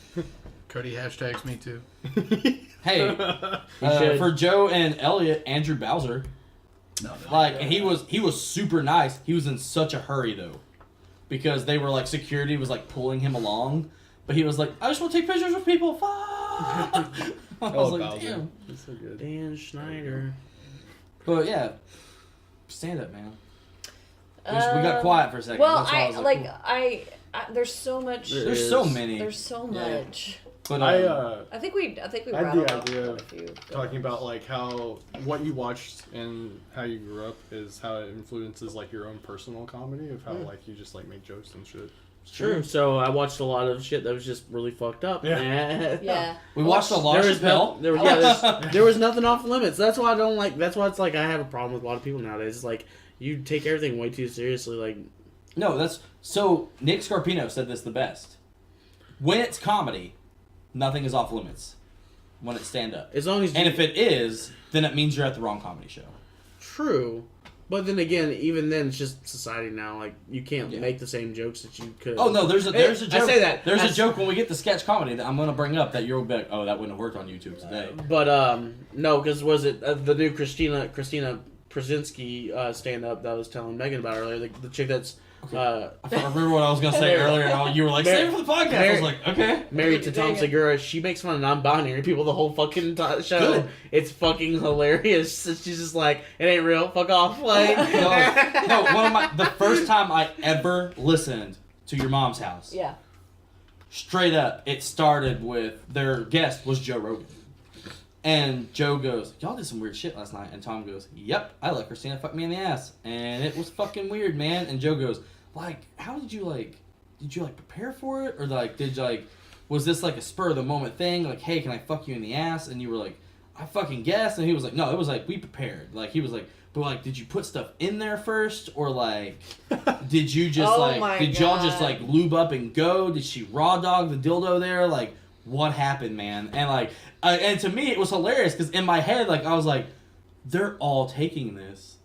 Cody hashtags me too. Hey, should. for Joe and Elliot, Andrew Bowser, No. and he was super nice. He was in such a hurry though, because they were like security was like pulling him along, but he was like, "I just want to take pictures with people." Fuck. I was like, Bowser. "Damn." That's so good. Dan Schneider. But yeah, stand up, man. We got quiet for a second. Well, That's why I was like cool. I there's so much. There's so many. There's so Yeah. much. But I I think we I had the rattled off idea quite a few. talking about like how what you watched and how you grew up is how it influences like your own personal comedy of how like you just like make jokes and shit. It's true. So I watched a lot of shit that was just really fucked up. Yeah. Yeah. we watched a lot There of was, Chappelle. there was nothing off limits. That's why I don't like. That's why it's like I have a problem with a lot of people nowadays. It's like you take everything way too seriously. Like No, that's so. Nick Scarpino said this the best. When it's comedy, nothing is off limits. When it's stand up, as long as and if it is, then it means you're at the wrong comedy show. true, but then again, even then, it's just society now. Like you can't Yeah. make the same jokes that you could. Oh no, there's a I joke. say that. There's I a joke when we get to sketch comedy that I'm gonna bring up that you'll be like, oh, that wouldn't have worked on YouTube today. But no, because was it the new Christina Przinski stand up that I was telling Megan about earlier? The chick that's I remember what I was gonna say earlier, and you were like, save it for the podcast. I was like, okay. married to Tom Segura. She makes fun of non-binary people the whole fucking show. Good. It's fucking hilarious. She's just like, it ain't real. Fuck off. Like, No, the first time I ever listened to Your Mom's House, Yeah. straight up, it started with their guest was Joe Rogan. And Joe goes, y'all did some weird shit last night. And Tom goes, yep, I let Christina fuck me in the ass. And it was fucking weird, man. And Joe goes, like, how did you prepare for it? Or was this like a spur of the moment thing? Like, hey, can I fuck you in the ass? And you were like, I fucking guess. And he was like, no, it was like, we prepared. Like, he was like, but like, did you put stuff in there first? Or like, did you just did y'all just like lube up and go? Did she raw dog the dildo there? Like, what happened, man? And like, and to me, it was hilarious because in my head, like, I was like, they're all taking this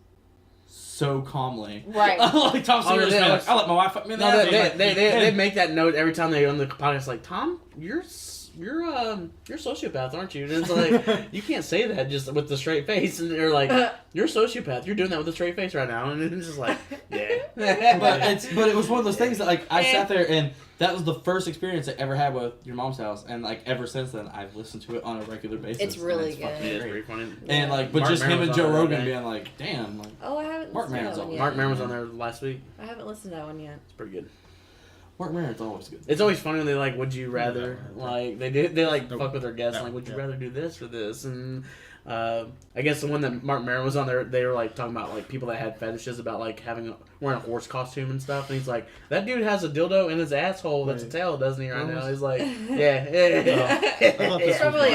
so calmly. Right. Like, Tom Segura's yeah, been like, I let my wife fuck me in the no, ass. they make that note every time they on the podcast. Like, Tom, you're a sociopath, aren't you? And it's like, you can't say that just with the straight face. And they're like, you're a sociopath. You're doing that with a straight face right now. And it's just like, yeah. but it was one of those things that like I sat there and that was the first experience I ever had with Your Mom's House, and like ever since then I've listened to it on a regular basis. It's really and fucking good. Yeah, it's great. pretty funny. And like, but Mark just him Maron and was Joe on there Rogan that day. being like, damn, like Oh, I haven't Mark listened to Maron's that one on. yet. Mark Maron was on there last week. I haven't listened to that one yet. It's pretty good. Mark Maron's always good. It's always funny when they like, would you rather, like, they like Nope. fuck with their guests, No, like, would you yeah. rather do this or this? And I guess the one that Mark Maron was on there, they were like talking about like people that had fetishes about like wearing a horse costume and stuff, and he's like, that dude has a dildo in his asshole that's a tail, doesn't he? Right now, he's like, yeah. It's probably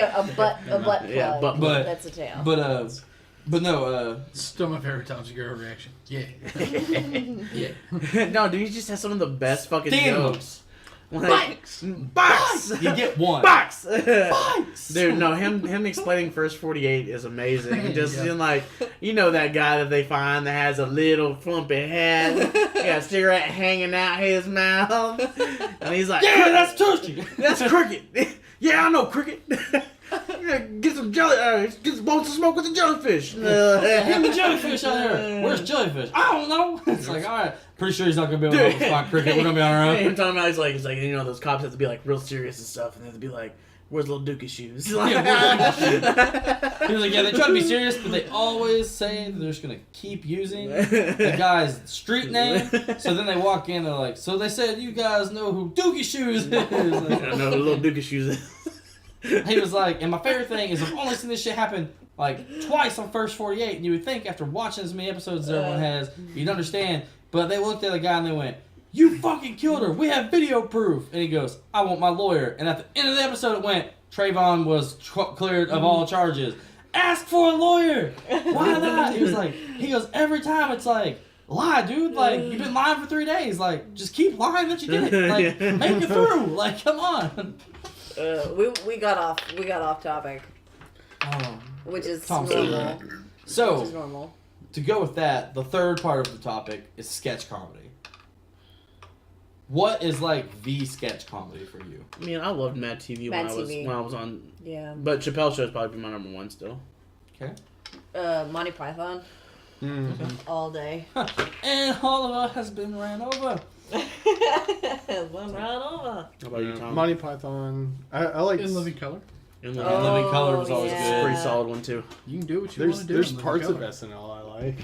a butt plug. Yeah, but- That's a tail. But no, Still my favorite Tom Segura reaction. Yeah. No, dude, he just has some of the best fucking Damn. jokes. Like, box! you get one. Box! Box! Dude, no, him explaining First 48 is amazing. Just Yeah. in like, you know that guy that they find that has a little flumpy head, got a cigarette hanging out his mouth, and he's like, Yeah, that's Tushy. that's Cricket. Yeah, I know Cricket. Yeah, get some get some bolts of smoke with the jellyfish. Him and jellyfish out there. Where's jellyfish? I don't know. It's like, all right. Pretty sure he's not gonna be able to help us find Cricket. We're gonna be on our Him own. talking about he's like, you know, those cops have to be like real serious and stuff, and they have to be like, where's little Dookie shoes? Yeah, where's Dookie He was like, yeah, they try to be serious, but they always say that they're just gonna keep using the guy's street name. So then they walk in, they're like, so they said you guys know who Dookie Shoes is. I know who little Dookie shoes is. He was like, and my favorite thing is I've only seen this shit happen like twice on First 48, and you would think after watching as many episodes as everyone has, you'd understand. But they looked at the guy and they went, "You fucking killed her. We have video proof." And he goes, "I want my lawyer." And at the end of the episode, it went, Trayvon was cleared of all charges. Ask for a lawyer. Why not? He goes, every time it's like, lie, dude. Like, you've been lying for 3 days. Like, just keep lying that you did it. Like, make it through. Like, come on. We got off topic, which is Tom normal. Which So, is normal. to go with that, the third part of the topic is sketch comedy. What is like the sketch comedy for you? I mean, I loved Mad TV Mad when TV. I was on, Yeah. but Chappelle Show is probably my number one still. Okay. Monty Python all day. And Oliver has been ran over. One right over. How about you, Tom? Monty Python. I like. In Living Color. In Yeah, Living Living Color was always yeah. good. Pretty solid one too. You can do what you want to do. There's in Living parts of Color. SNL I like.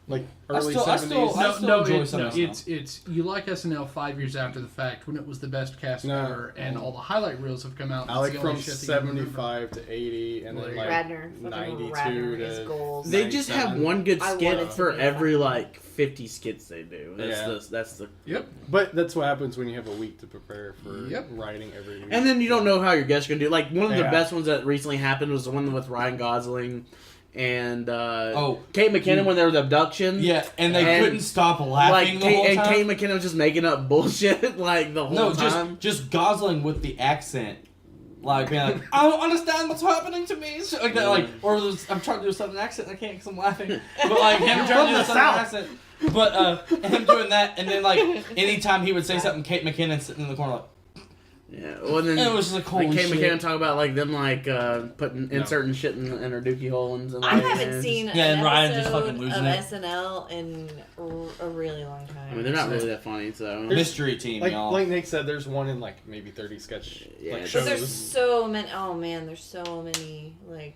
Like I early still- 70s. I still enjoy some of it's you like SNL 5 years after the fact when it was the best cast No. ever, and all the highlight reels have come out. I like It's the only from shit that you remember. 75 to 80, and then like Radner. Fucking 92 Radner, his to. goals. They just have 97. one good I skit wanted to for be every funny. like 50 skits they do. That's the. Yep. But that's what happens when you have a week to prepare for Yep. writing every week. And then you don't know how your guests are gonna do. Like one of the Yeah. best ones that recently happened was the one with Ryan Gosling and Oh. Kate McKinnon when there was abduction. Yeah, and they And, couldn't stop laughing Like the whole Kate, and time. Kate McKinnon was just making up bullshit like the whole No, time. just Gosling with the accent, like being like, I don't understand what's happening to me, so, like that, like, or I'm trying to do a southern accent, and I can't because I'm laughing, but like him trying to do a southern accent, but him doing that, and then like anytime he would say something, Kate McKinnon sitting in the corner like, Yeah, well, and then and it was just like holy Kate shit. McKinnon talk about like them like inserting shit in her dookie hole and I like, haven't and seen Yeah, and an Ryan just episode fucking losing of it. SNL in a really long time. I mean, they're not really that funny, so Mystery team, like y'all. like Nick said, there's one in like maybe 30 sketch Yeah, like but But there's shows. so many. Oh man, there's so many. Like,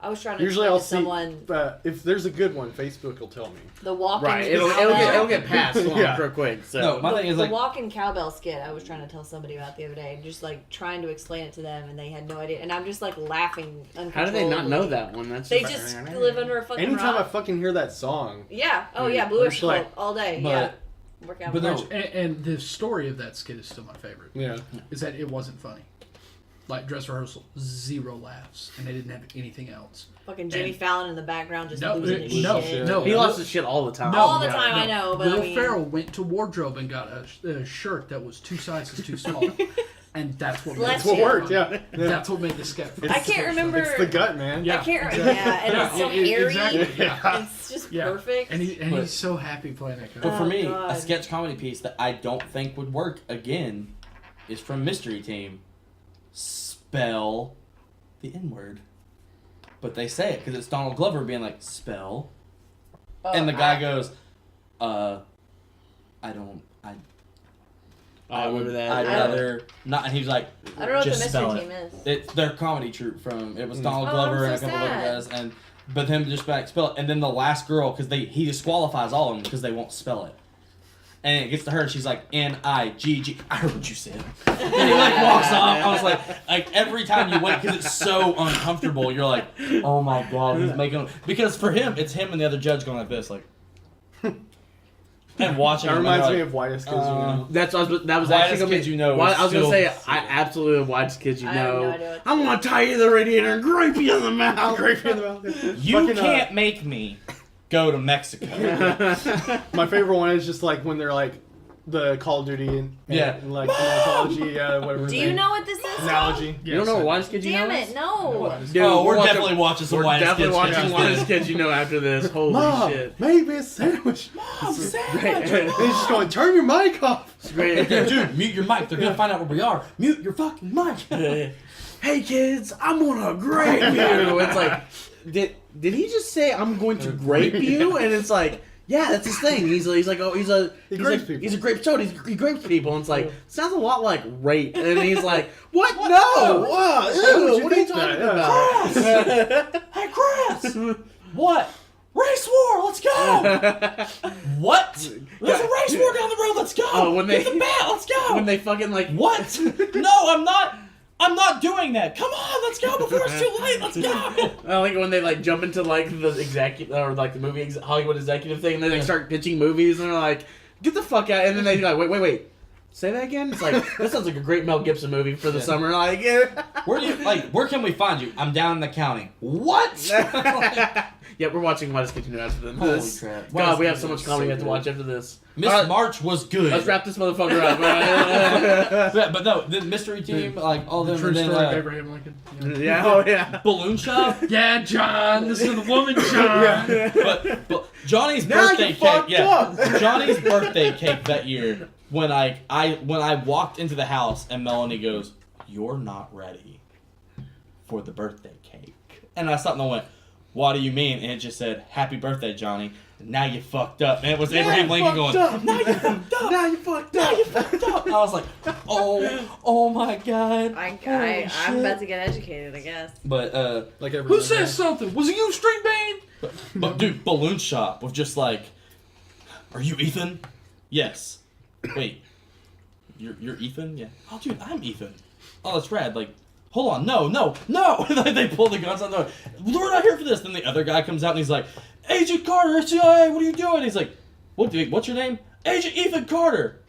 I was trying to Usually explain I'll to see, someone but if there's a good one, Facebook will tell me. the walking. right. It'll get passed along Yeah. real quick. So No, my thing is the like, walking cowbell skit. I was trying to tell somebody about the other day, just like trying to explain it to them, and they had no idea. And I'm just like laughing uncontrollably. how do they not know that one? That's They just live under a fucking Anytime I rock. fucking hear that song, Yeah. Oh Dude, yeah, I'm Bluish just like- Cult all day. but- Yeah. Work out. but with no. that. And the story of that skit is still my favorite. yeah, Is that it wasn't funny. Like dress rehearsal, 0 laughs, and they didn't have anything else. Fucking Jimmy and- Fallon in the background just No, losing his no, shit. no. he lost his shit all the time. No, All the no, time, no. I know, but Will I mean, Ferrell went to wardrobe and got a shirt that was 2 sizes too small, and that's what Bless that's what you. worked. Yeah, That's what made the skit. I can't remember. It's the gut, man. Yeah. I can't. Yeah, and it's so airy. Exactly. Yeah. It's just Yeah. perfect. And But- he's so happy playing that but character. for Oh, me, God. a sketch comedy piece that I don't think would work again is from Mystery Team. Spell the N word. But they say it because it's Donald Glover being like, spell. And the guy goes, I remember that. I'd rather not. And he's like, I don't know what the just spell mystery it. team is. It's their comedy troupe from, it was Donald Oh, Glover I'm and a so couple other sad. guys. And, but him just back spell it. And then the last girl, because he disqualifies all of them because they won't spell it. And it gets to her, and she's like, N-I-G-G. I heard what you said. And he like walks off. I was like every time you wait, because it's so uncomfortable, you're like, oh my god, he's making. Because for him, it's him and the other judge going like this, like, and watching. That him, and reminds they're me like, of Whitest Kids You Know. That's what I was, that was Whitest actually gonna Kids be. You Know Why- is I was gonna still- say I absolutely have Whitest Kids You I have no Know. idea what I'm gonna tie you to the radiator and grape you in the mouth. Grape in the mouth. You Fucking, can't make me go to Mexico. My favorite one is just like when they're like the Call of Duty and Yeah. like anthology, whatever. Do you know what this is? Analogy. You don't know what Whitest Kids You Know? Damn is? it, no. Dude, Oh, we're watching- definitely watching some We're Whitest definitely Kids. watching Whitest Kids You Know after this. Holy Mom, shit. make me a sandwich. Mom, Great. sandwich, And he's just going, turn your mic off. It's great. Dude, mute your mic. They're gonna find out where we are. Mute your fucking mic. Hey kids, I'm gonna grape you. It's like, did he just say I'm going to grape you? And it's like, yeah, that's his thing. He's like, oh, he's grapes people. he's a grape soda. He grapes people. And it's like, sounds a lot like rape. And he's like, what? No. Why would Ew, you what are you think talking that? about? Hey, Chris! What? Race war, let's go! What? There's a race war down the road, let's go! Oh, when they- Get the bat, let's go! When they fucking like, What? No, I'm not doing that. Come on, let's go before it's too late, let's go! I like when they like jump into like the executive or like the movie Hollywood executive thing, and then they start pitching movies, and they're like, "Get the fuck out!" And then they like, "Wait, Say that again? It's like, that sounds like a great Mel Gibson movie for the Yeah. summer. Like, Where can we find you? I'm down in the county. What? yeah, we're watching Why Does Continue after Holy this. crap. God, we have so much comedy we have to watch after this. Miss All right, March was good. let's wrap this motherfucker up. But no, the mystery team, like all The them, true and then story of Abraham Lincoln. yeah, oh yeah. Balloon Shop. Yeah, John. This is the woman, John. But Johnny's Now birthday you cake, fucked up. Johnny's birthday cake that year. When I walked into the house and Melanie goes, "You're not ready for the birthday cake," and I stopped and I went, "What do you mean?" And it just said, "Happy birthday, Johnny." Now you fucked up. And it was Abraham Lincoln going, "Now you fucked up. Now you fucked Now up. you fucked up." I was like, "Oh my god." I'm Holy about shit. to get educated, I guess. But Like everyone. Who says something? Was it you, String Bane? But dude, Balloon Shop was just like, "Are you Ethan?" "Yes." "Wait, you're Ethan?" "Yeah." "Oh, dude, I'm Ethan." "Oh, that's rad." Like, hold on, no. Like, they pull the guns out. We're not here for this. Then the other guy comes out and he's like, "Agent Carter, CIA, what are you doing?" He's like, "What's your name?" "Agent Ethan Carter."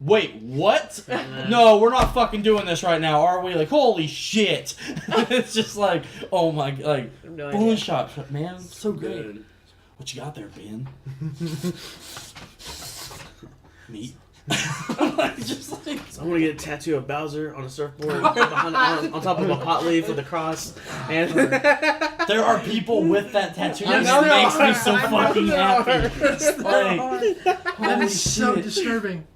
"Wait, what?" "No, we're not fucking doing this right now, are we?" Like, holy shit. It's just like, oh my, like, No Balloon idea. Shop, man, so great. Good. What you got there, Ben? Meat. Just like, So I'm gonna get a tattoo of Bowser on a surfboard on top of a pot leaf with a cross. And there are people with that tattoo I and know it makes there me are. so I know fucking there happy. are. Like, That holy is so shit. disturbing.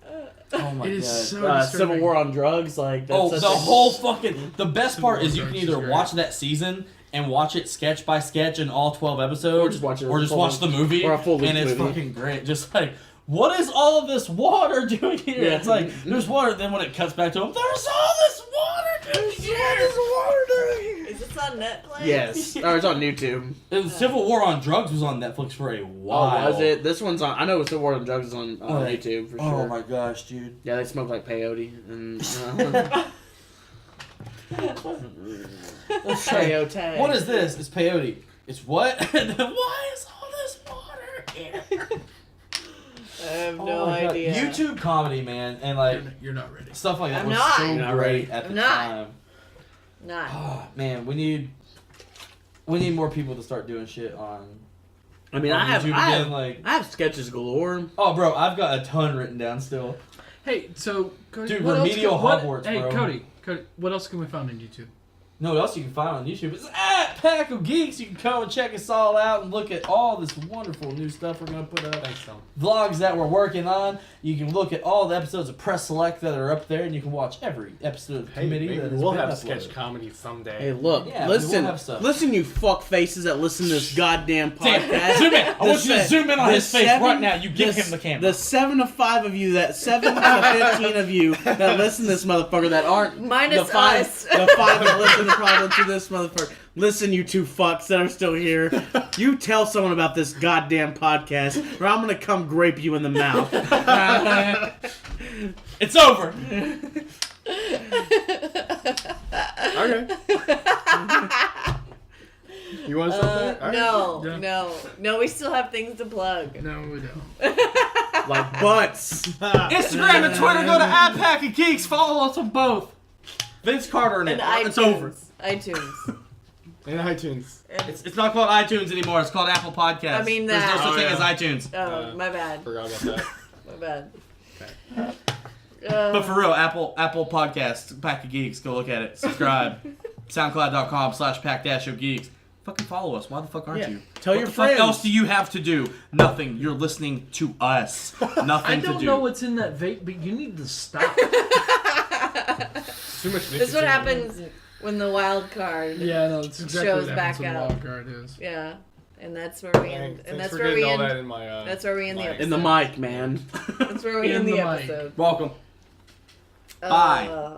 Oh my It is god. so Civil disturbing. War on drugs, like that's Oh, such the a- whole fucking. The best part is you Civil can War either is watch great. that season and watch it sketch by sketch in all 12 episodes, Or just watch it as or a just full watch the length- movie, or a full length and it's movie. fucking great. Just like, what is all of this water doing here? Yeah. It's like there's water. Then when it cuts back to him, there's all this water doing here. Is this on Netflix? Yes, or it's on YouTube. Civil War on Drugs was on Netflix for a while. Oh, was it? This one's on. I know Civil War on drugs is on Oh, YouTube for Oh sure. my gosh, dude. Yeah, they smoke like peyote and. Peyote. What is this? It's peyote. It's what? Why is all this water here? I have Oh no my God. idea. YouTube comedy, man, and like You're not ready. stuff like that I'm was not. so You're not great ready. at the I'm not. time. Not. Oh, man, we need more people to start doing shit on. I mean, on I have, YouTube I again, have, like. I have sketches galore. Oh, bro, I've got a ton written down still. Hey, so Cody, Dude, what else Remedial Hogwarts, Hey, bro. Cody, what else can we find on YouTube? You know what else you can find on YouTube? It's at Pack of Geeks. You can come and check us all out and look at all this wonderful new stuff we're gonna put up. Thanks, Tom. Vlogs that we're working on. You can look at all the episodes of Press Select that are up there, and you can watch every episode of Hey, Committee maybe that has we'll been have uploaded. sketch comedy someday. Hey, look, Yeah, listen, we'll have stuff. listen, you fuck faces that listen to this goddamn Damn, podcast. zoom in. I want you to zoom in on the his face right now. You give the- him the camera. The 7 to 5 of you, that 7 to 15 of you that listen to this motherfucker that aren't Minus the 5, us. the 5 that listen to probably to this motherfucker. Listen, you two fucks that are still here. You tell someone about this goddamn podcast, or I'm gonna come grape you in the mouth. It's over. Okay. You want something? All right. No. We still have things to plug. No, we don't. Like butts. Instagram and Twitter, go to @Pack of Geeks. Follow us on both. Vince Carter and And it. iTunes. It's over. iTunes. And iTunes. It's not called iTunes anymore. It's called Apple Podcasts. I mean there's no that. such Oh, thing yeah. as iTunes. Oh, my bad. Forgot about that. My bad. But for real, Apple Podcasts, Pack of Geeks. Go look at it. Subscribe. SoundCloud.com/Pack-of-Geeks. Fucking follow us. Why the fuck aren't Yeah. you? Tell what your the friends. fuck else do you have to do? Nothing. You're listening to us. Nothing I don't to do. know what's in that vape, but you need to stop. Too much. This is what nicotine. happens when the wild card. Yeah, no, that's exactly Shows what back happens when out. Wild Card is. Yeah. And that's where we end. Thanks And that's for where we getting all that end. in my. That's where we end the mic. episode. In the mic, man. That's where we In end the the mic. episode. Welcome. Bye. Uh,